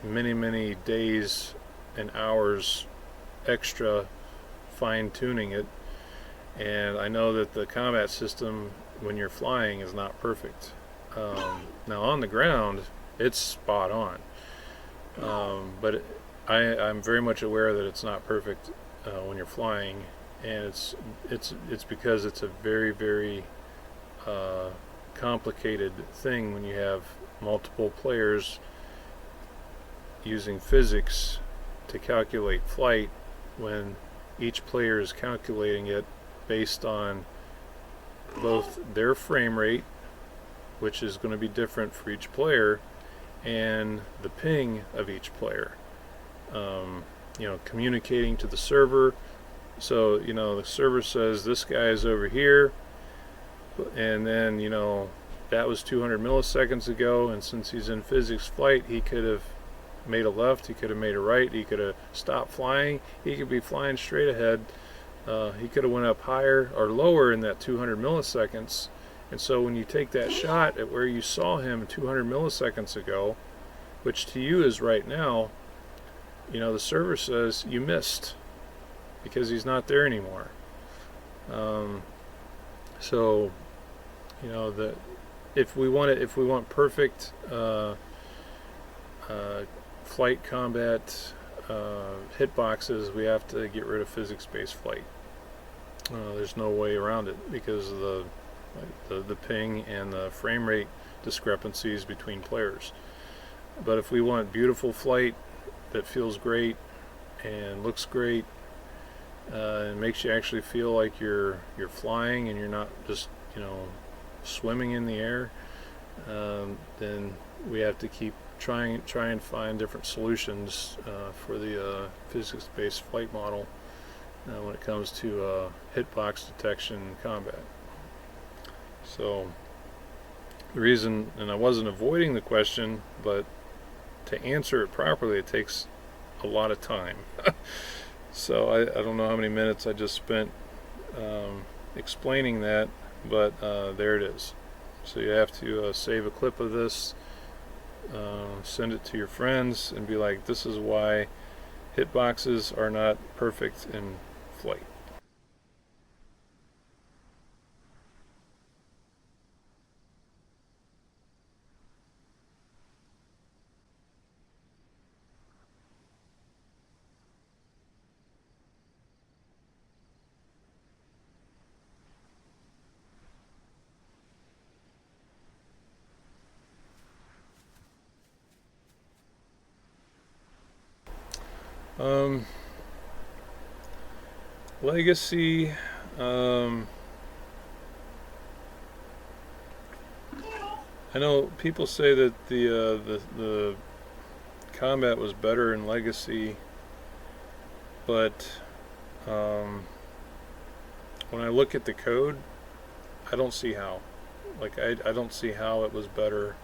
many days and hours extra fine-tuning it. And I know that the combat system when you're flying is not perfect. Now on the ground it's spot on, but I'm very much aware that it's not perfect when you're flying, and it's because it's a very complicated thing when you have multiple players using physics to calculate flight, when each player is calculating it based on both their frame rate, which is going to be different for each player, and the ping of each player. Communicating to the server. So, the server says this guy is over here, and then, that was 200 milliseconds ago, and since he's in physics flight, he could have made a left, he could have made a right, he could have stopped flying, he could be flying straight ahead, he could have went up higher or lower in that 200 milliseconds. And so when you take that shot at where you saw him 200 milliseconds ago, which to you is right now, the server says you missed because he's not there anymore. So if we want perfect flight combat hitboxes, we have to get rid of physics-based flight. There's no way around it because of the ping and the frame rate discrepancies between players. But if we want beautiful flight that feels great and looks great and makes you actually feel like you're flying and you're not just swimming in the air, then we have to keep try and find different solutions for the physics-based flight model when it comes to hitbox detection and combat. So the reason, and I wasn't avoiding the question, but to answer it properly, it takes a lot of time. So I don't know how many minutes I just spent explaining that, but there it is. So you have to save a clip of this, send it to your friends, and be like, this is why hitboxes are not perfect in flight. Legacy, I know people say that the combat was better in Legacy, but when I look at the code, I don't see how. Like I don't see how it was better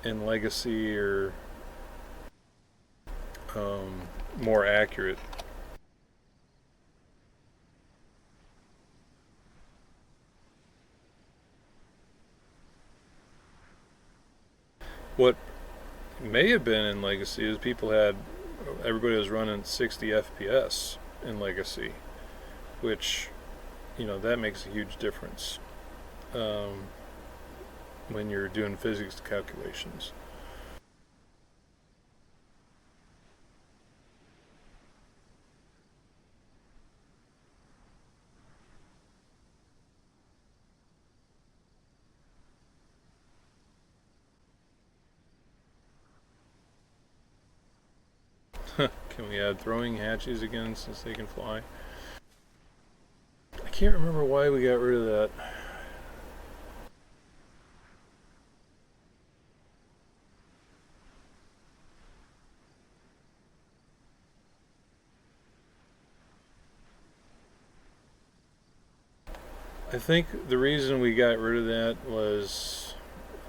in Legacy or more accurate. What may have been in Legacy is everybody was running 60 FPS in Legacy, which, that makes a huge difference when you're doing physics calculations. Can we add throwing hatches again since they can fly? I can't remember why we got rid of that. I think the reason we got rid of that was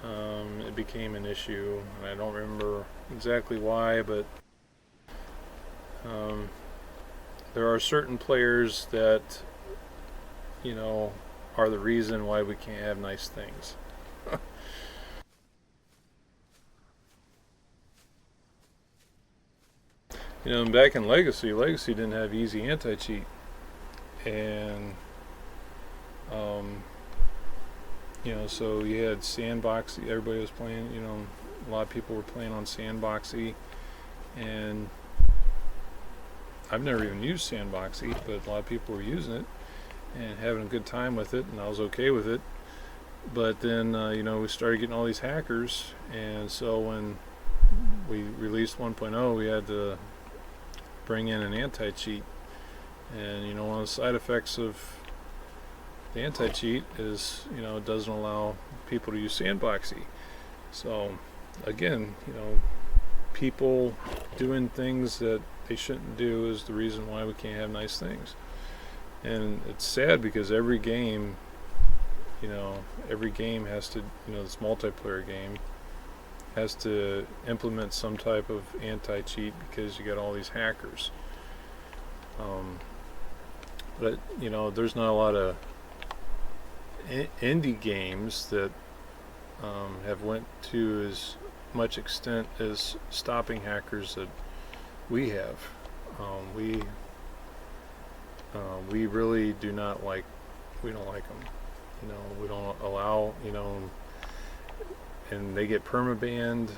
it became an issue, and I don't remember exactly why, but there are certain players that are the reason why we can't have nice things. You know, back in Legacy didn't have easy anti-cheat, and you know, so you had Sandboxy. Everybody was playing. You know, a lot of people were playing on Sandboxy, and I've never even used Sandboxy, but a lot of people were using it and having a good time with it, and I was okay with it. But then, you know, we started getting all these hackers, and so when we released 1.0, we had to bring in an anti-cheat. And, you know, one of the side effects of the anti-cheat is, you know, it doesn't allow people to use Sandboxy. So, again, you know, people doing things that they shouldn't do is the reason why we can't have nice things. And it's sad because every game, you know, every game has to, you know, this multiplayer game has to implement some type of anti-cheat because you got all these hackers. But, you know, there's not a lot of indie games that have went to as much extent as stopping hackers that we have. We really do not like, we don't like them. You know, we don't allow, you know, and they get permabanned,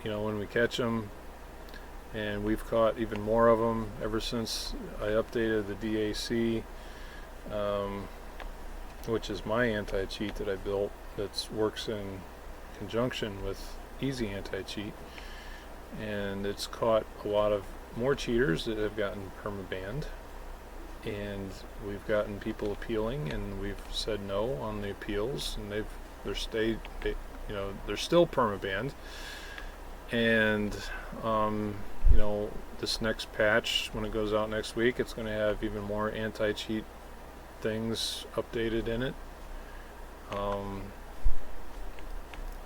you know, when we catch them, and we've caught even more of them ever since I updated the DAC, which is my anti-cheat that I built that works in conjunction with easy anti-cheat, and it's caught a lot of more cheaters that have gotten permabanned, and we've gotten people appealing, and we've said no on the appeals, and they're still permabanned. And you know, this next patch, when it goes out next week, it's going to have even more anti-cheat things updated in it.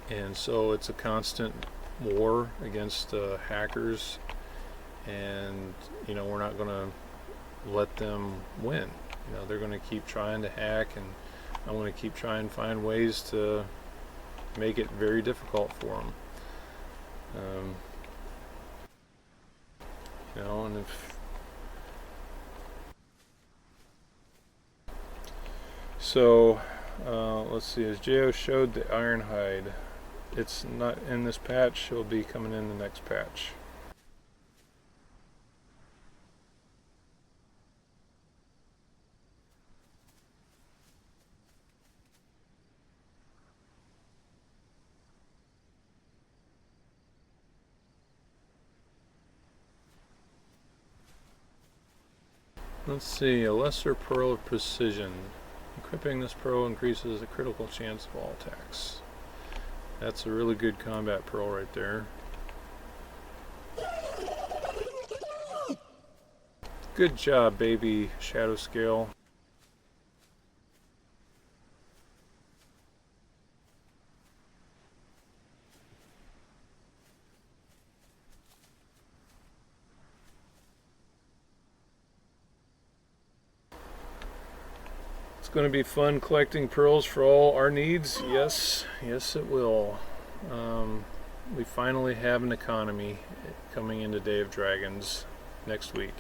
And so it's a constant war against hackers, and you know, we're not going to let them win. You know, they're going to keep trying to hack, and I'm going to keep trying to find ways to make it very difficult for them. You know, and if so, let's see. As Jo showed the Ironhide, it's not in this patch. It'll be coming in the next patch. Let's see, a lesser pearl of precision. Equipping this pearl increases the critical chance of all attacks. That's a really good combat pearl right there. Good job, baby Shadow Scale. It's going to be fun collecting pearls for all our needs. Yes, yes it will. We finally have an economy coming into Day of Dragons next week.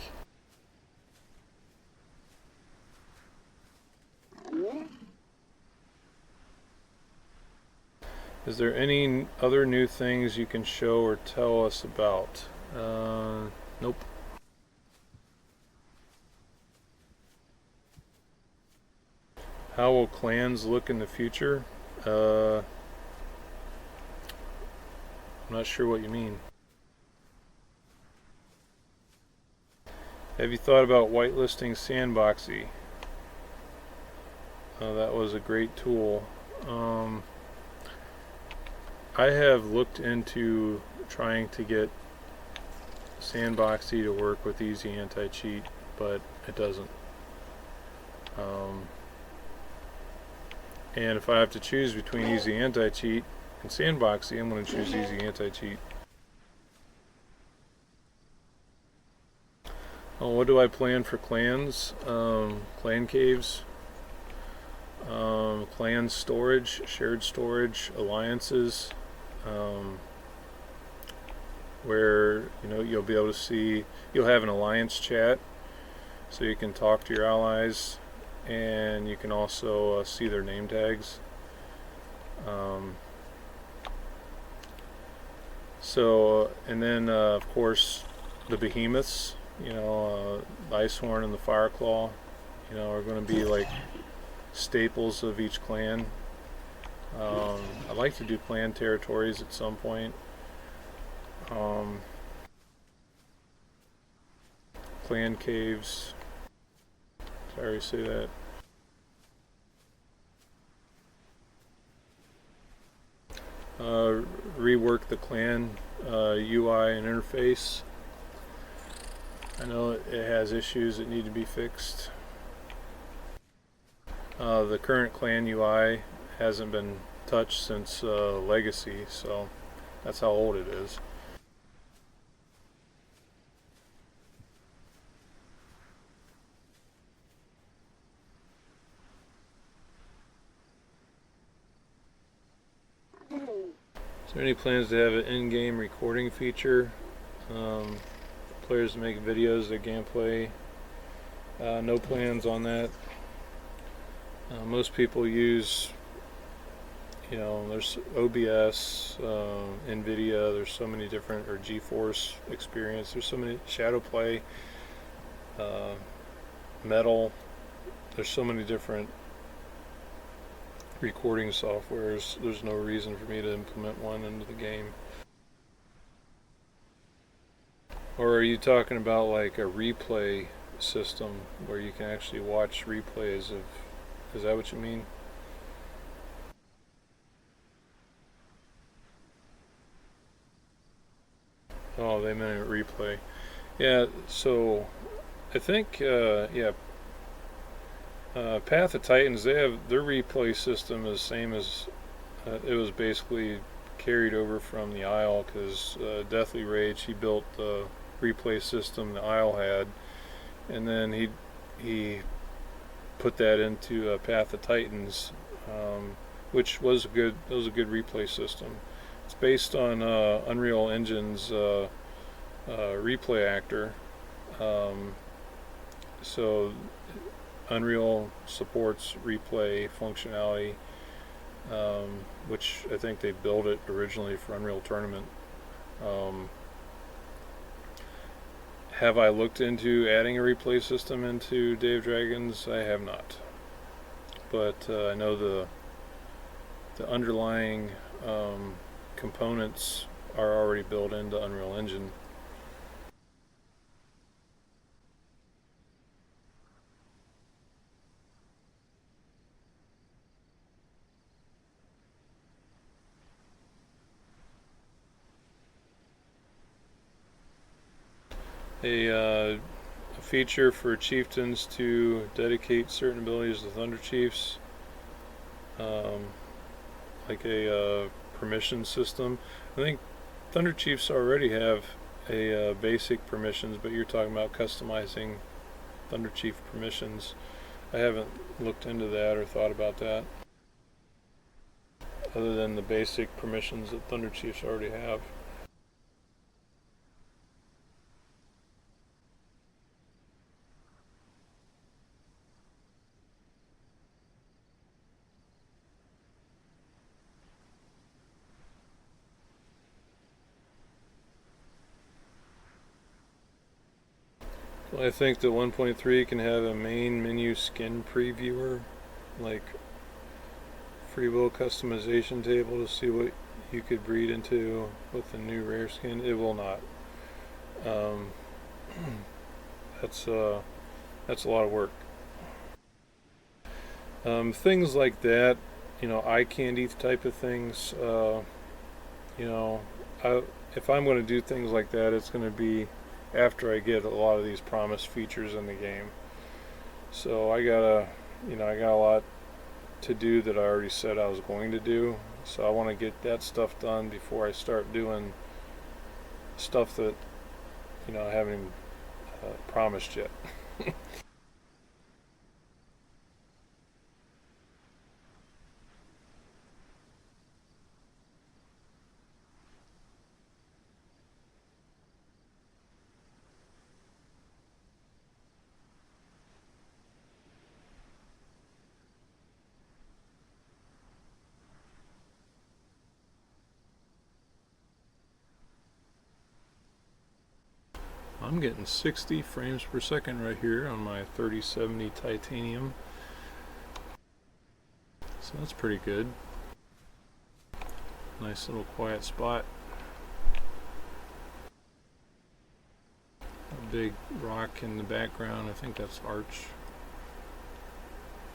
Is there any other new things you can show or tell us about? Nope. How will clans look in the future? I'm not sure what you mean. Have you thought about whitelisting Sandboxy? That was a great tool. I have looked into trying to get Sandboxy to work with easy anti-cheat, but it doesn't. And if I have to choose between easy anti-cheat and Sandboxy, I'm going to choose easy anti-cheat. What do I plan for clans? Clan caves, clan storage, shared storage, alliances, where you'll be able to see, you'll have an alliance chat, so you can talk to your allies, and you can also see their name tags. And then of course the behemoths, the Icehorn and the Fireclaw, are going to be like staples of each clan. I'd like to do clan territories at some point. Clan caves. Did I already say that? Rework the clan UI and interface. I know it has issues that need to be fixed. The current clan UI hasn't been touched since Legacy, so that's how old it is. Is there any plans to have an in-game recording feature? Players to make videos of their gameplay? No plans on that. Most people use, there's OBS, NVIDIA, there's so many different, or GeForce Experience, there's so many, Shadowplay, Metal, there's so many different recording softwares. There's no reason for me to implement one into the game. Or are you talking about like a replay system where you can actually watch replays of, is that what you mean? Oh, they meant a replay. Yeah, so I think, Path of Titans, they have their replay system is the same as, it was basically carried over from the Isle, because Deathly Rage, he built the replay system the Isle had, and then he put that into Path of Titans, which was a good replay system. It's based on Unreal Engine's replay actor. So Unreal supports replay functionality, which I think they built it originally for Unreal Tournament. Have I looked into adding a replay system into Day of Dragons? I have not, but I know the underlying components are already built into Unreal Engine. A feature for chieftains to dedicate certain abilities to Thunder Chiefs, like a permission system. I think Thunder Chiefs already have a basic permissions, but you're talking about customizing Thunder Chief permissions. I haven't looked into that or thought about that, other than the basic permissions that Thunder Chiefs already have. I think that 1.3 can have a main menu skin previewer, like free will customization table to see what you could breed into with the new rare skin. It will not. That's a lot of work. Things like that, eye candy type of things. If I'm going to do things like that, it's going to be after I get a lot of these promised features in the game. So I got a lot to do that I already said I was going to do. So I want to get that stuff done before I start doing stuff that I haven't even promised yet. I'm getting 60 frames per second right here on my 3070 titanium. So that's pretty good. Nice little quiet spot. A big rock in the background. I think that's Arch,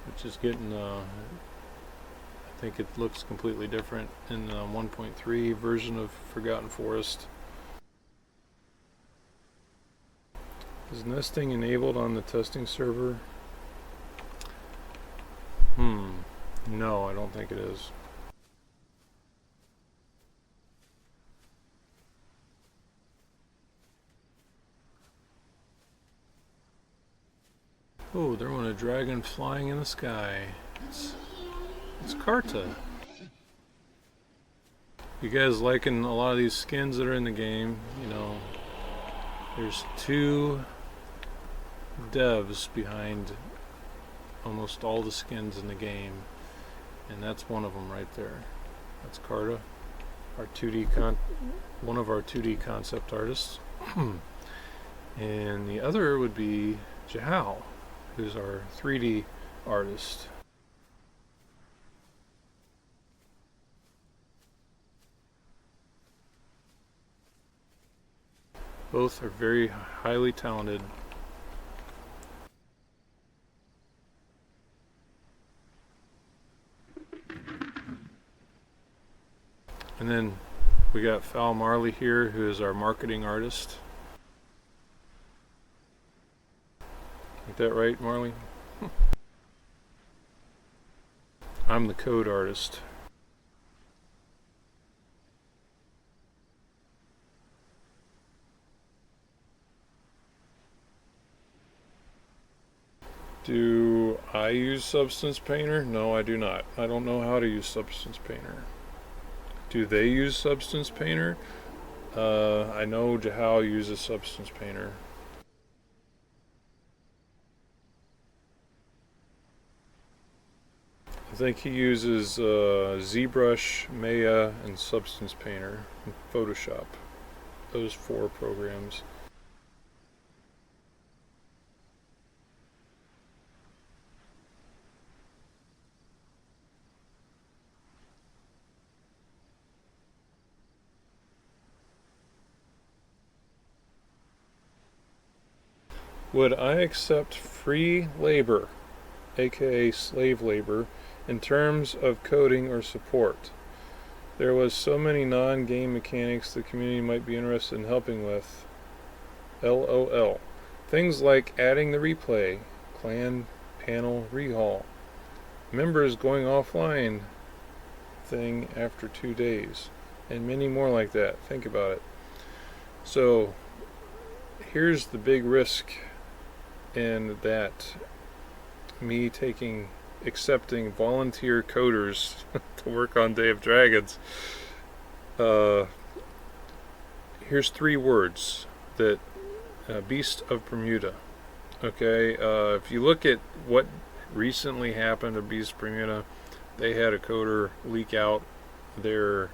which is getting I think it looks completely different in the 1.3 version of Forgotten Forest. Is nesting enabled on the testing server? No, I don't think it is. Oh, there went a dragon flying in the sky. It's Karta. You guys liking a lot of these skins that are in the game? You know, there's 2 devs behind almost all the skins in the game, and that's one of them right there. That's Karta, our one of our 2D concept artists. And the other would be Jahal, who's our 3D artist. Both are very highly talented. And then we got Fal Marley here, who is our marketing artist. Ain't that right, Marley? I'm the code artist. Do I use Substance Painter? No, I do not. I don't know how to use Substance Painter. Do they use Substance Painter? I know Jahal uses Substance Painter. I think he uses ZBrush, Maya, and Substance Painter, and Photoshop. Those 4 programs. Would I accept free labor, aka slave labor, in terms of coding or support? There was so many non-game mechanics the community might be interested in helping with. LOL. Things like adding the replay, clan panel rehaul, members going offline thing after 2 days, and many more like that. Think about it. So here's the big risk in that me accepting volunteer coders to work on Day of Dragons. Here's 3 words that Beast of Bermuda. Okay, if you look at what recently happened to Beast of Bermuda, they had a coder leak out their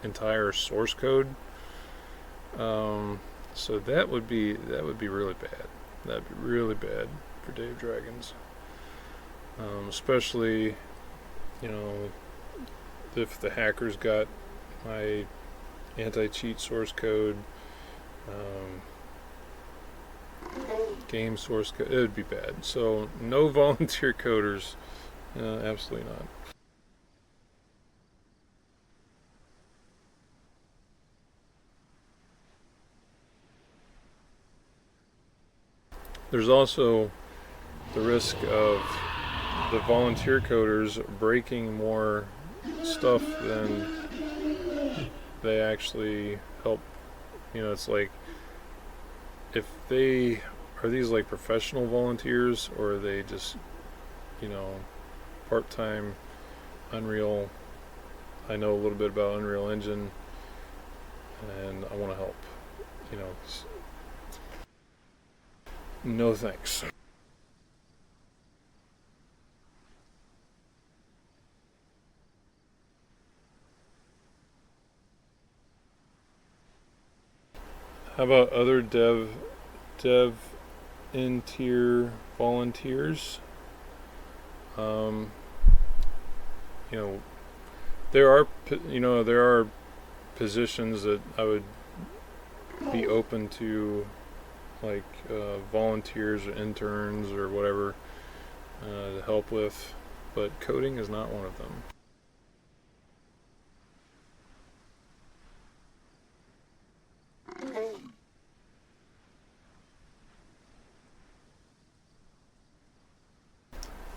entire source code. So that would be really bad. That'd be really bad for Day of Dragons. Especially, you know, if the hackers got my anti-cheat source code, game source code, it would be bad. So no volunteer coders, absolutely not. There's also the risk of the volunteer coders breaking more stuff than they actually help. You know, it's like, if they are these like professional volunteers, or are they just, you know, part-time Unreal? I know a little bit about Unreal Engine, and I want to help. You know, no thanks. How about other dev in tier volunteers? Um, you know, there are positions that I would be open to, like volunteers or interns or whatever, to help with, but coding is not one of them.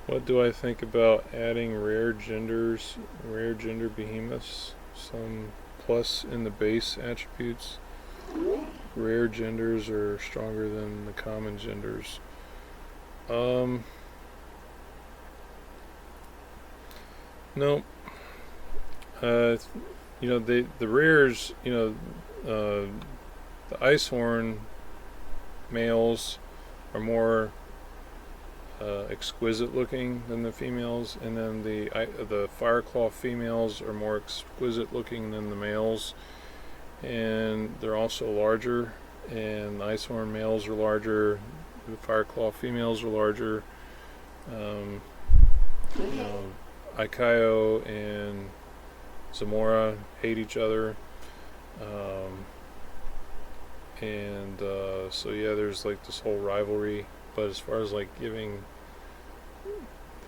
What do I think about adding rare gender behemoths? Some plus in the base attributes. Rare genders are stronger than the common genders. Um, no. Uh, the rares. The Icehorn males are more exquisite looking than the females, and then the Fireclaw females are more exquisite looking than the males, and they're also larger. And the Icehorn males are larger. The Fireclaw females are larger. Um, you know, Ikayo and Zamora hate each other. Um, and so yeah, there's like this whole rivalry. But as far as like giving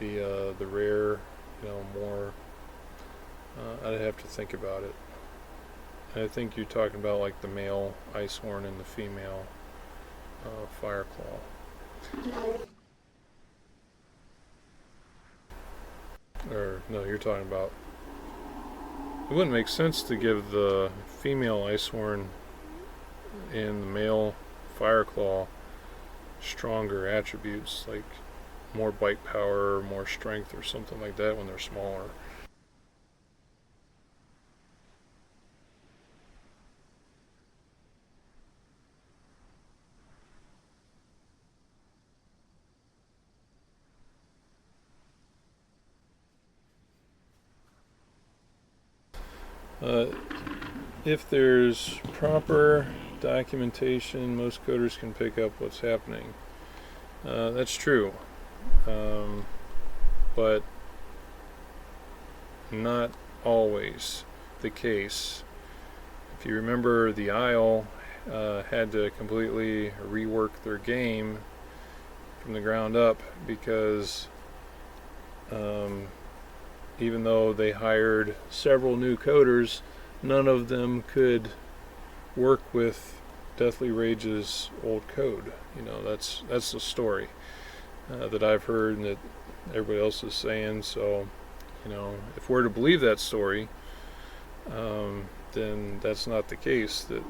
the rare, more, I'd have to think about it. And I think you're talking about like the male Icehorn and the female Fireclaw. Or no, you're talking about. It wouldn't make sense to give the female Icehorn and the male Fireclaw stronger attributes, like more bite power, more strength, or something like that when they're smaller. Uh, if there's proper documentation, most coders can pick up what's happening. That's true, but not always the case. If you remember, the Isle had to completely rework their game from the ground up because even though they hired several new coders, none of them could work with Deathly Rage's old code. That's the story that I've heard and that everybody else is saying. So, if we're to believe that story, then that's not the case. That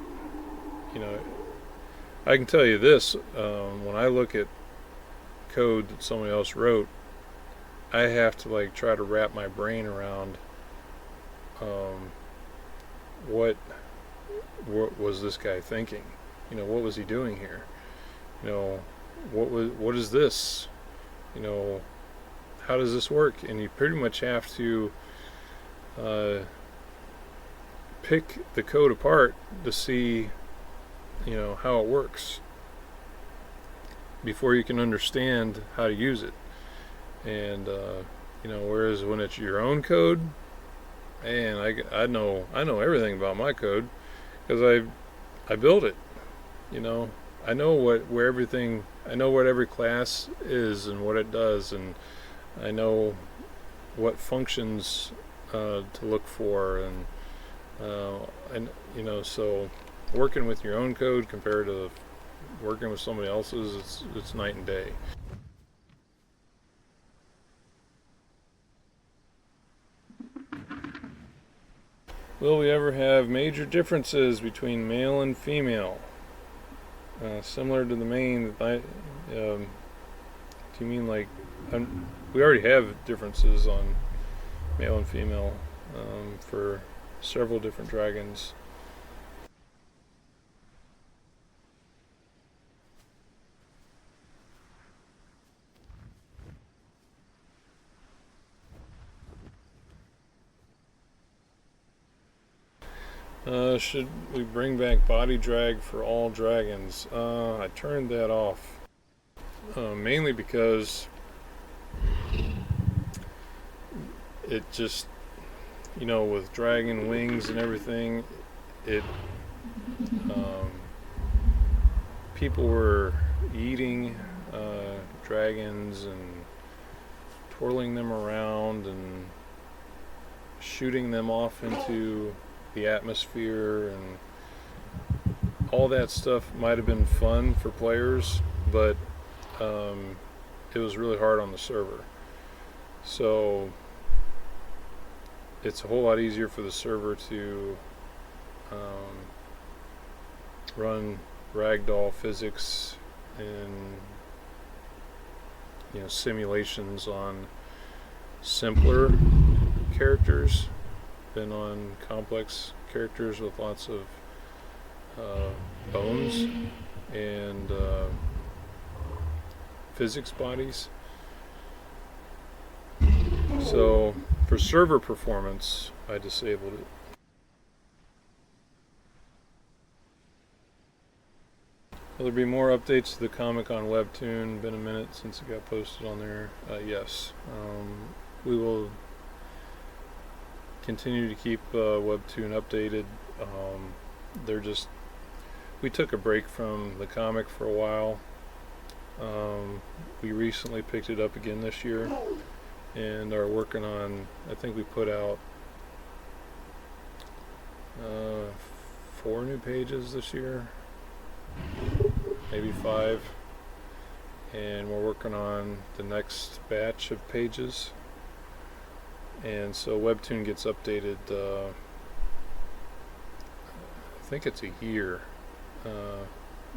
I can tell you this: when I look at code that somebody else wrote, I have to like try to wrap my brain around what was this guy thinking? What was he doing here? What is this? How does this work? And you pretty much have to pick the code apart to see, how it works before you can understand how to use it. And whereas when it's your own code, man, I know everything about my code because I built it. I know I know what every class is and what it does, and I know what functions to look for, and so working with your own code compared to working with somebody else's, it's night and day. Will we ever have major differences between male and female? Similar to the main, do you mean like we already have differences on male and female for several different dragons. Should we bring back body drag for all dragons? I turned that off. Mainly because it just, with dragon wings and everything, it people were eating dragons and twirling them around and shooting them off into the atmosphere, and all that stuff might have been fun for players, but it was really hard on the server. So it's a whole lot easier for the server to run ragdoll physics and simulations on simpler characters than on complex characters with lots of bones and physics bodies. So for server performance, I disabled it. Will there be more updates to the comic on Webtoon? Been a minute since it got posted on there. Yes. We will continue to keep Webtoon updated. We took a break from the comic for a while. We recently picked it up again this year and are working on, I think we put out 4 new pages this year, maybe 5, and we're working on the next batch of pages. And so Webtoon gets updated, I think it's a year.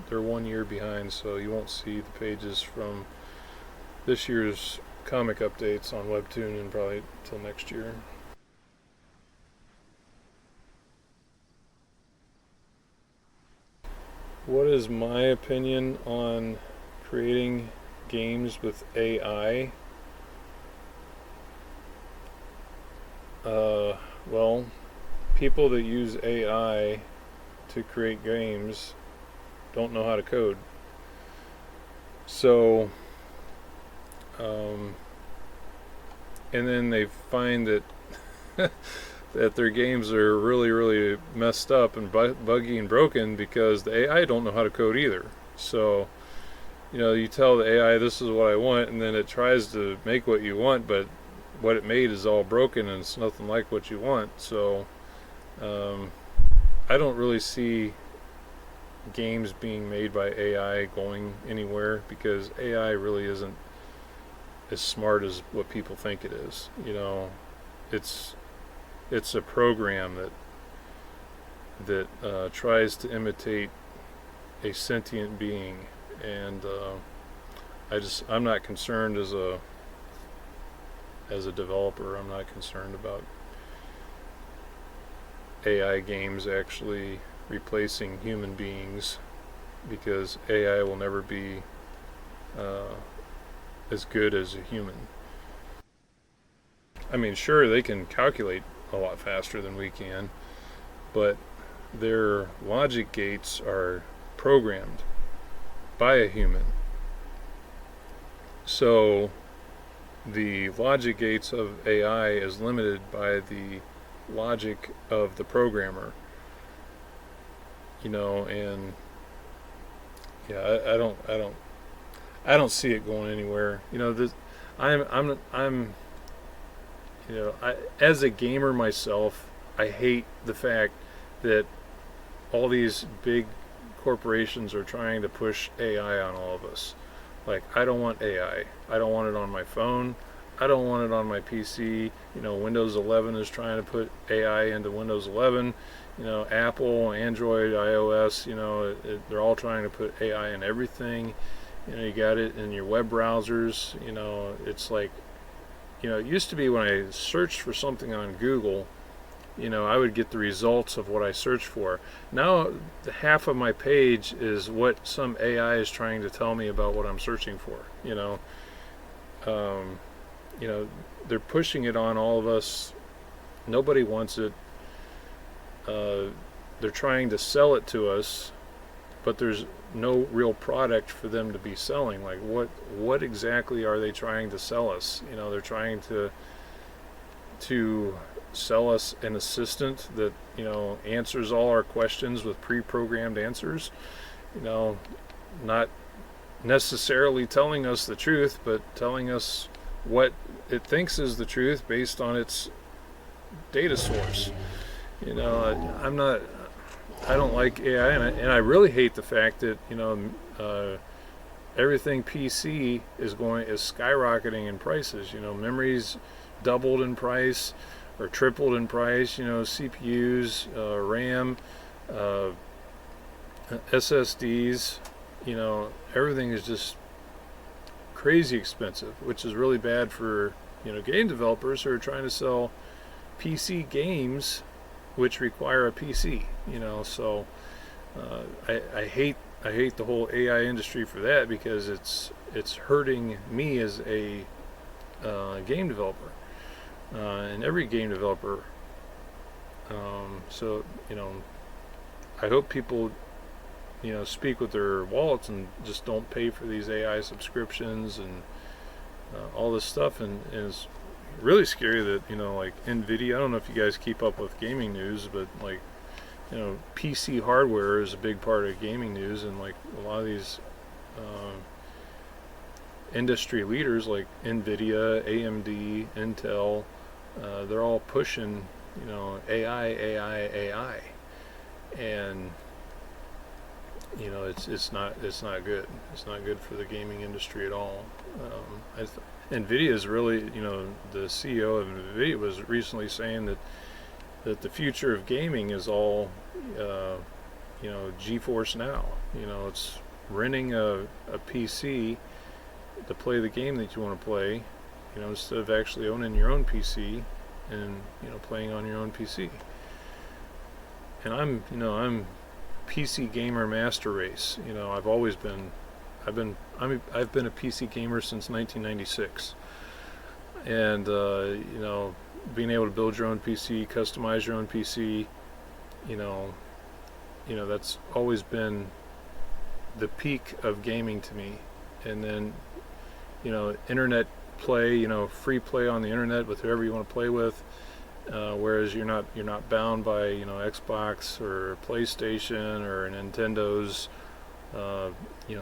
They're 1 year behind, so you won't see the pages from this year's comic updates on Webtoon and probably till next year. What is my opinion on creating games with AI? Well, people that use AI to create games don't know how to code. So, and then they find that that their games are really, really messed up and buggy and broken because the AI don't know how to code either. So, you tell the AI this is what I want, and then it tries to make what you want, but what it made is all broken and it's nothing like what you want. So, I don't really see games being made by AI going anywhere because AI really isn't as smart as what people think it is. It's a program that tries to imitate a sentient being, and I'm not concerned as a developer. I'm not concerned about AI games actually replacing human beings, because AI will never be as good as a human. I mean, sure, they can calculate a lot faster than we can, but their logic gates are programmed by a human. So the logic gates of AI is limited by the logic of the programmer. And yeah, I don't see it going anywhere. As a gamer myself, I hate the fact that all these big corporations are trying to push AI on all of us. Like, I don't want AI. I don't want it on my phone. I don't want it on my PC. Windows 11 is trying to put AI into Windows 11. Apple, Android, iOS, they're all trying to put AI in everything. You got it in your web browsers. It's like, it used to be when I searched for something on Google, I would get the results of what I searched for. Now, half of my page is what some AI is trying to tell me about what I'm searching for. They're pushing it on all of us. Nobody wants it. they're trying to sell it to us, but there's no real product for them to be selling. Like what exactly are they trying to sell us? They're trying to sell us an assistant that answers all our questions with pre-programmed answers. Not necessarily telling us the truth, but telling us what it thinks is the truth based on its data source. I don't like AI, and I really hate the fact that everything PC is skyrocketing in prices. Memories doubled in price or tripled in price. CPUs, RAM, SSDs. Everything is just crazy expensive, which is really bad for game developers who are trying to sell PC games which require a PC. So I hate the whole AI industry for that, because it's hurting me as a game developer, and every game developer. So I hope people speak with their wallets and just don't pay for these AI subscriptions and all this stuff. And it's really scary that like NVIDIA, I don't know if you guys keep up with gaming news, but like PC hardware is a big part of gaming news, and like a lot of these industry leaders like NVIDIA, AMD, Intel, they're all pushing AI, and it's not good. It's not good for the gaming industry at all. NVIDIA is really, the CEO of NVIDIA was recently saying that the future of gaming is all GeForce Now. It's renting a PC to play the game that you want to play, instead of actually owning your own PC and playing on your own PC. And I'm PC gamer master race. I've been a PC gamer since 1996, and being able to build your own PC, customize your own PC, that's always been the peak of gaming to me. And then internet play, free play on the internet with whoever you want to play with. Whereas you're not bound by Xbox or PlayStation or Nintendo's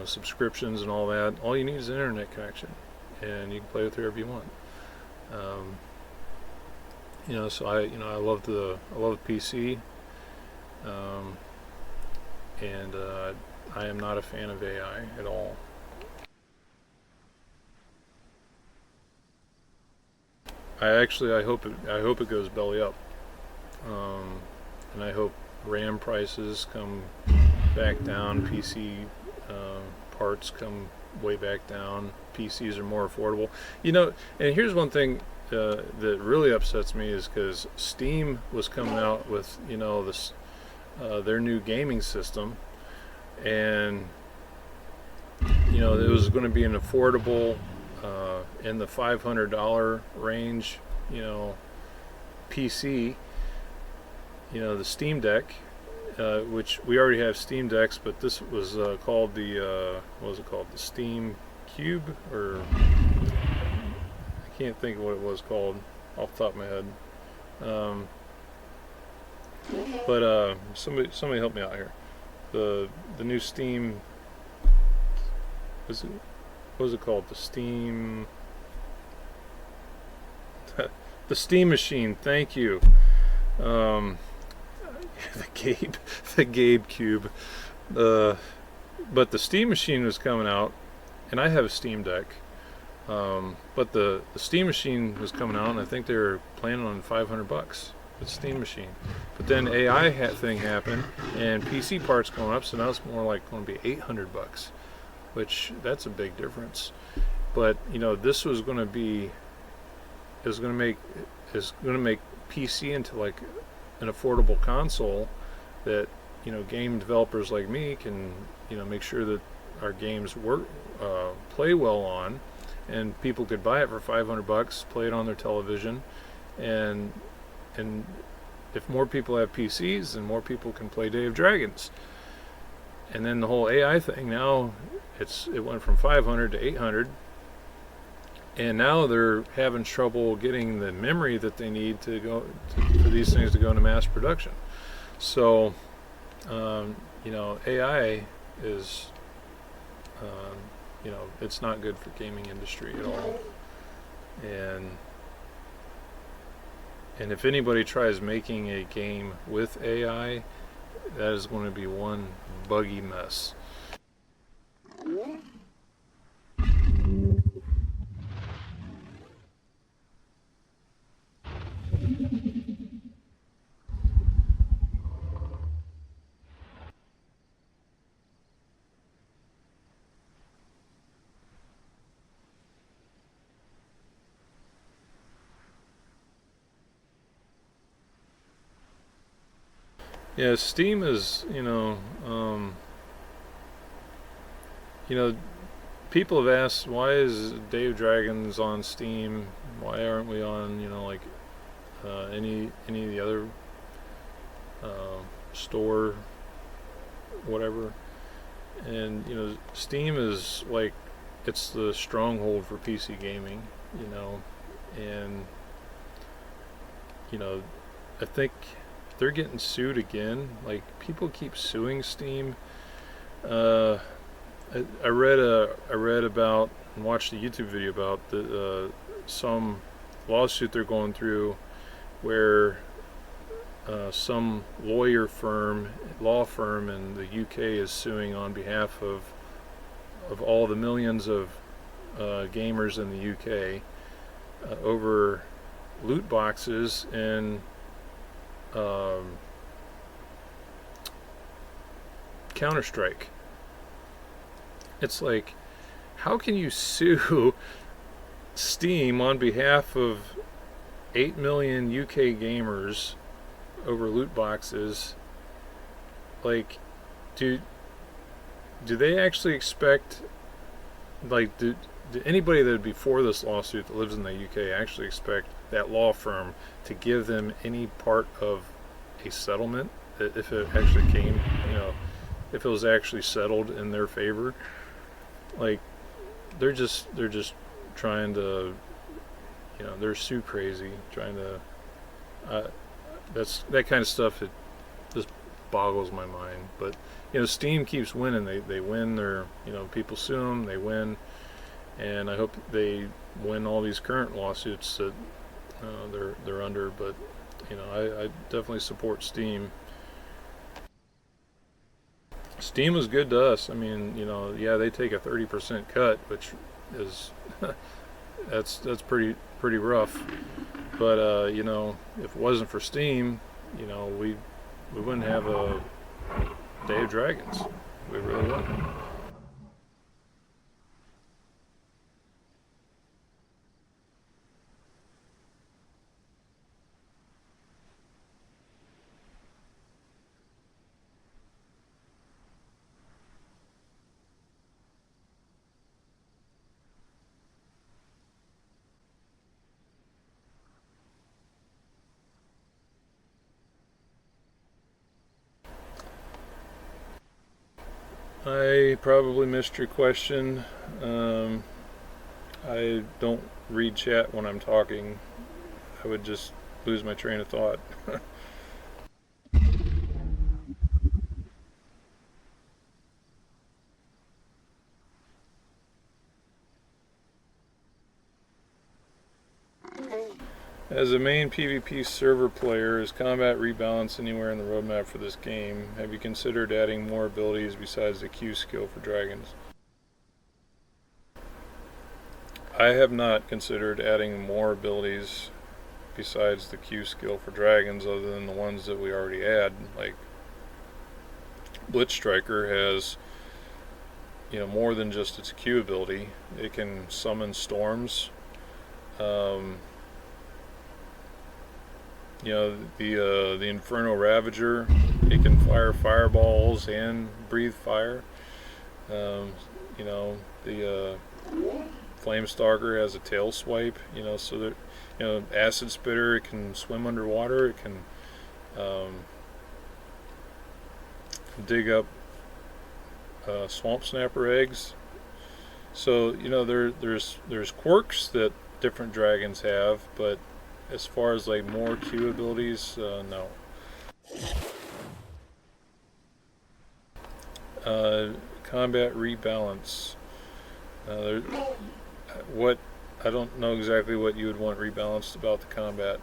subscriptions and all that. All you need is an internet connection, and you can play with whoever you want. So I love the PC, and I am not a fan of AI at all. I hope it goes belly up, and I hope RAM prices come back down, PC parts come way back down, PCs are more affordable. And here's one thing that really upsets me, is because Steam was coming out with this their new gaming system, and it was going to be an affordable, in the $500 range, PC, the Steam Deck, which we already have Steam Decks, but this was called the what was it called, the Steam Cube, or I can't think of what it was called off the top of my head. But somebody help me out here. The new Steam, what was it called? The Steam the Steam Machine. Thank you. The Gabe Cube. But the Steam Machine was coming out, and I have a Steam Deck. But the Steam Machine was coming out, and I think they were planning on $500. The Steam Machine. But then AI thing happened, and PC parts going up, so now it's more like going to be $800, which that's a big difference. But this was going to make PC into like an affordable console that game developers like me can make sure that our games work, play well on, and people could buy it for $500, play it on their television, and if more people have PCs, then more people can play Day of Dragons. And then the whole AI thing, now it went from 500 to 800, and now they're having trouble getting the memory that they need for these things to go into mass production. So AI is it's not good for gaming industry at all. And if anybody tries making a game with AI, that is going to be one buggy mess. Yeah, Steam is, people have asked, why is Day of Dragons on Steam? Why aren't we on, any of the other store, whatever? And Steam is like, it's the stronghold for PC gaming, and I think they're getting sued again. Like, people keep suing Steam. I read about and watched a YouTube video about some lawsuit they're going through, where some law firm in the UK is suing on behalf of all the millions of gamers in the UK over loot boxes and Counter-Strike. It's like, how can you sue Steam on behalf of 8 million UK gamers over loot boxes? Like, do they actually expect, like, do anybody that would be for this lawsuit that lives in the UK actually expect that law firm to give them any part of a settlement, if it actually came, if it was actually settled in their favor? Like, they're just trying to, they're sue crazy, trying to, that kind of stuff, it just boggles my mind. But Steam keeps winning. They win their, people sue them, they win, and I hope they win all these current lawsuits that they're under. But I definitely support Steam. Steam was good to us. I mean, they take a 30% cut, which is that's pretty rough. But if it wasn't for Steam, we wouldn't have a Day of Dragons. We really wouldn't. I probably missed your question. I don't read chat when I'm talking. I would just lose my train of thought. As a main PvP server player, is combat rebalance anywhere in the roadmap for this game? Have you considered adding more abilities besides the Q skill for dragons? I have not considered adding more abilities besides the Q skill for dragons, other than the ones that we already had. Like, Blitz Striker has more than just its Q ability. It can summon storms. The Inferno Ravager, it can fire fireballs and breathe fire. The Flamestalker has a tail swipe. So that Acid Spitter, it can swim underwater. It can um, dig up swamp snapper eggs. So you know there's quirks that different dragons have, but as far as like more Q abilities, no. Combat rebalance. What I don't know exactly what you would want rebalanced about the combat.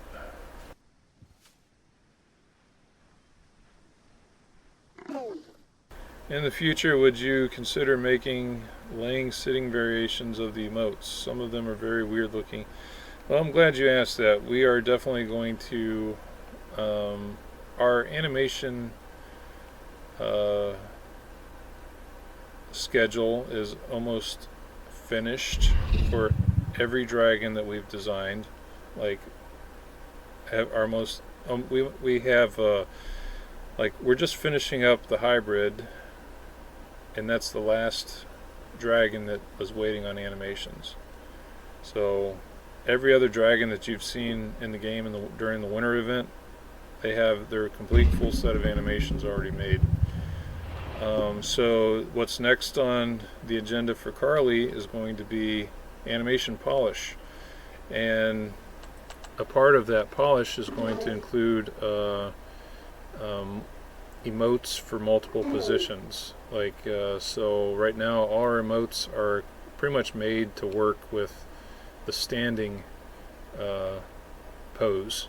In the future, would you consider making laying sitting variations of the emotes? Some of them are very weird looking. Well, I'm glad you asked that. We are definitely going to our animation schedule is almost finished for every dragon that we've designed. Like our most we have like we're just finishing up the hybrid, and that's the last dragon that was waiting on animations. So every other dragon that you've seen in the game during the winter event, they have their complete full set of animations already made. So what's next on the agenda for Carly is going to be animation polish, and a part of that polish is going to include emotes for multiple positions. Like so right now all our emotes are pretty much made to work with the standing pose.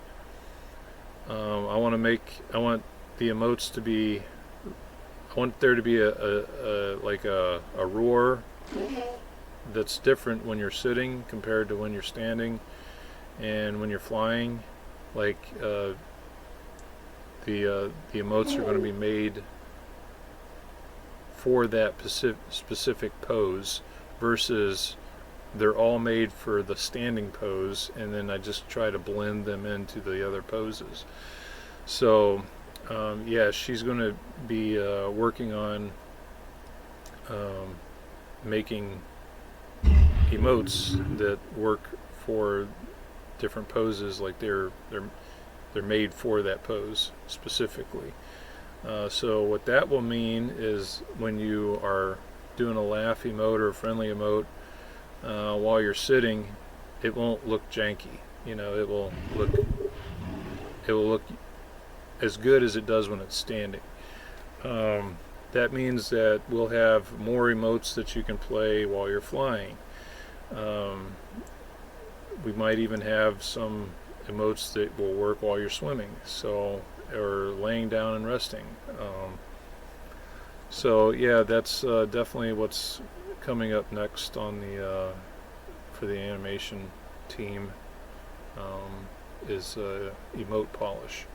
I want the emotes to be, I want there to be a roar that's different when you're sitting compared to when you're standing, and when you're flying. Like the emotes are going to be made for that specific pose, versus they're all made for the standing pose, and then I just try to blend them into the other poses. So yeah, she's going to be working on making emotes that work for different poses, like they're made for that pose specifically. So what that will mean is when you are doing a laugh emote or a friendly emote while you're sitting, it won't look janky. You know, it will look as good as it does when it's standing. That means that we'll have more emotes that you can play while you're flying. We might even have some emotes that will work while you're swimming, so, or laying down and resting. So yeah, that's definitely what's coming up next on the for the animation team, is emote polish.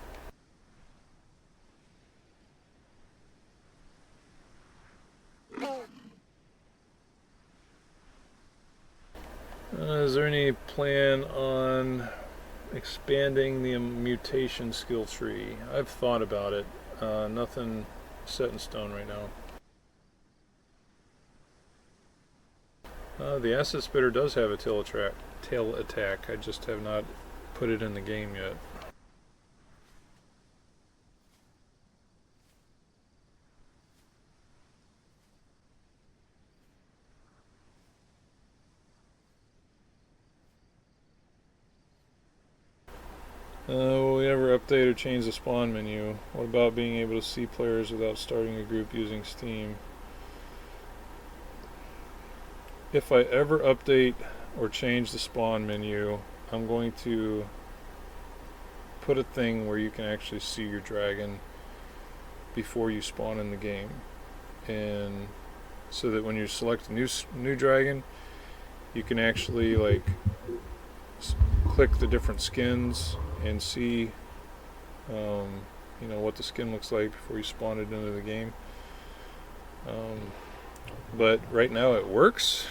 Is there any plan on expanding the mutation skill tree? I've thought about it. Nothing set in stone right now. The asset spitter does have a tail attack. I just have not put it in the game yet. Will we ever update or change the spawn menu? What about being able to see players without starting a group using Steam? If I ever update or change the spawn menu, I'm going to put a thing where you can actually see your dragon before you spawn in the game, and so that when you select a new dragon, you can actually like click the different skins and see you know what the skin looks like before you spawn it into the game. But right now it works,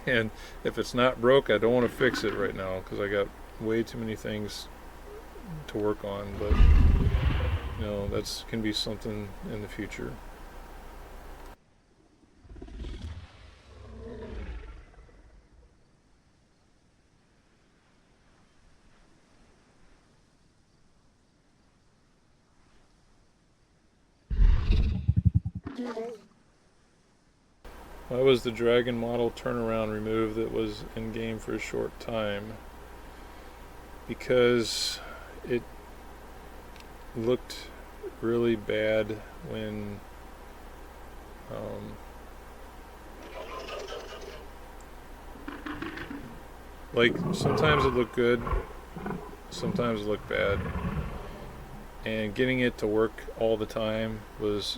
and if it's not broke, I don't want to fix it right now because I got way too many things to work on. But you know, that's can be something in the future. Why was the dragon model turnaround removed that was in game for a short time? Because it looked really bad when like sometimes it looked good, sometimes it looked bad, and getting it to work all the time was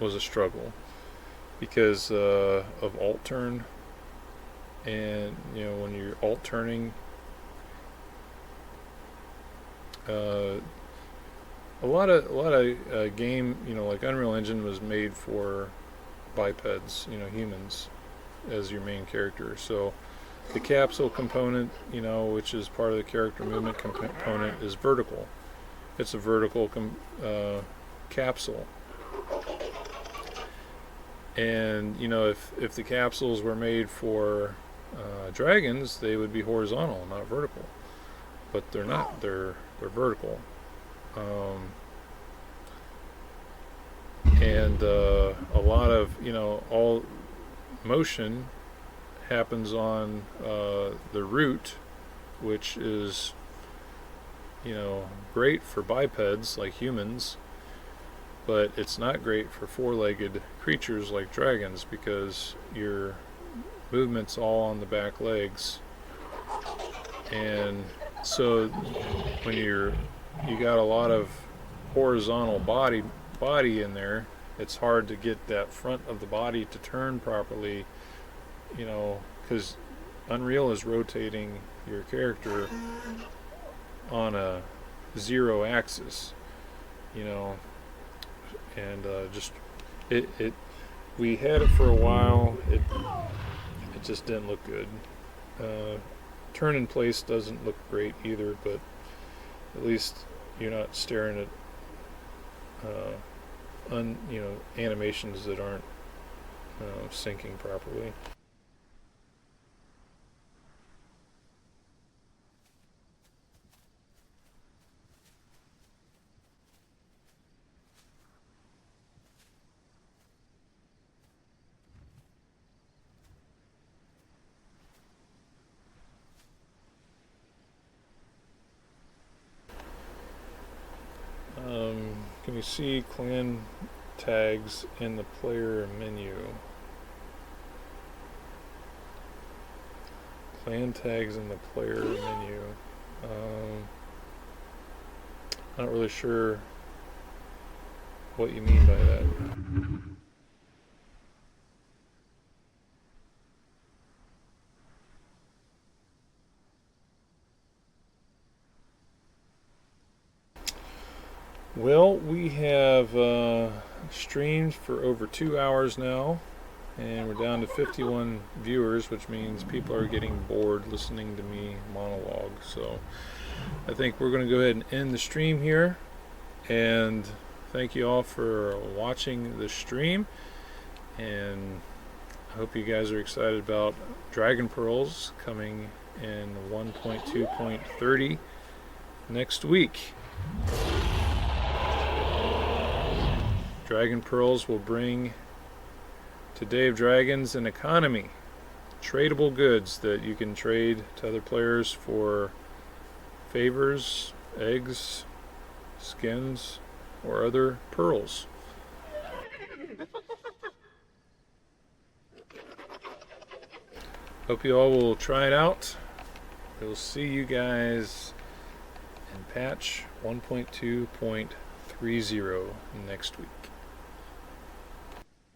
a struggle because of alt turn. And you know, when you're alt turning, a lot of game, you know, like Unreal Engine was made for bipeds, you know, humans as your main character. So the capsule component, you know, which is part of the character movement component, is vertical. It's a vertical capsule. And you know, if the capsules were made for dragons, they would be horizontal, not vertical. But they're not. They're vertical. And a lot of, you know, all motion happens on the root, which is, you know, great for bipeds like humans, but it's not great for four-legged creatures like dragons because your movement's all on the back legs. And so when you got a lot of horizontal body in there, it's hard to get that front of the body to turn properly, you know, because Unreal is rotating your character on a 0 axis, you know, and just it we had it for a while. It just didn't look good. Turn in place doesn't look great either, but at least you're not staring at you know, animations that aren't syncing properly. Can you see clan tags in the player menu? Clan tags in the player menu. Not really sure what you mean by that. Well, we have streamed for over 2 hours now, and we're down to 51 viewers, which means people are getting bored listening to me monologue. So I think we're going to go ahead and end the stream here, and thank you all for watching the stream, and I hope you guys are excited about Dragon Pearls coming in 1.2.30 next week. Dragon Pearls will bring to Day of Dragons an economy, tradable goods that you can trade to other players for favors, eggs, skins, or other pearls. Hope you all will try it out. We'll see you guys in patch 1.2.30 next week.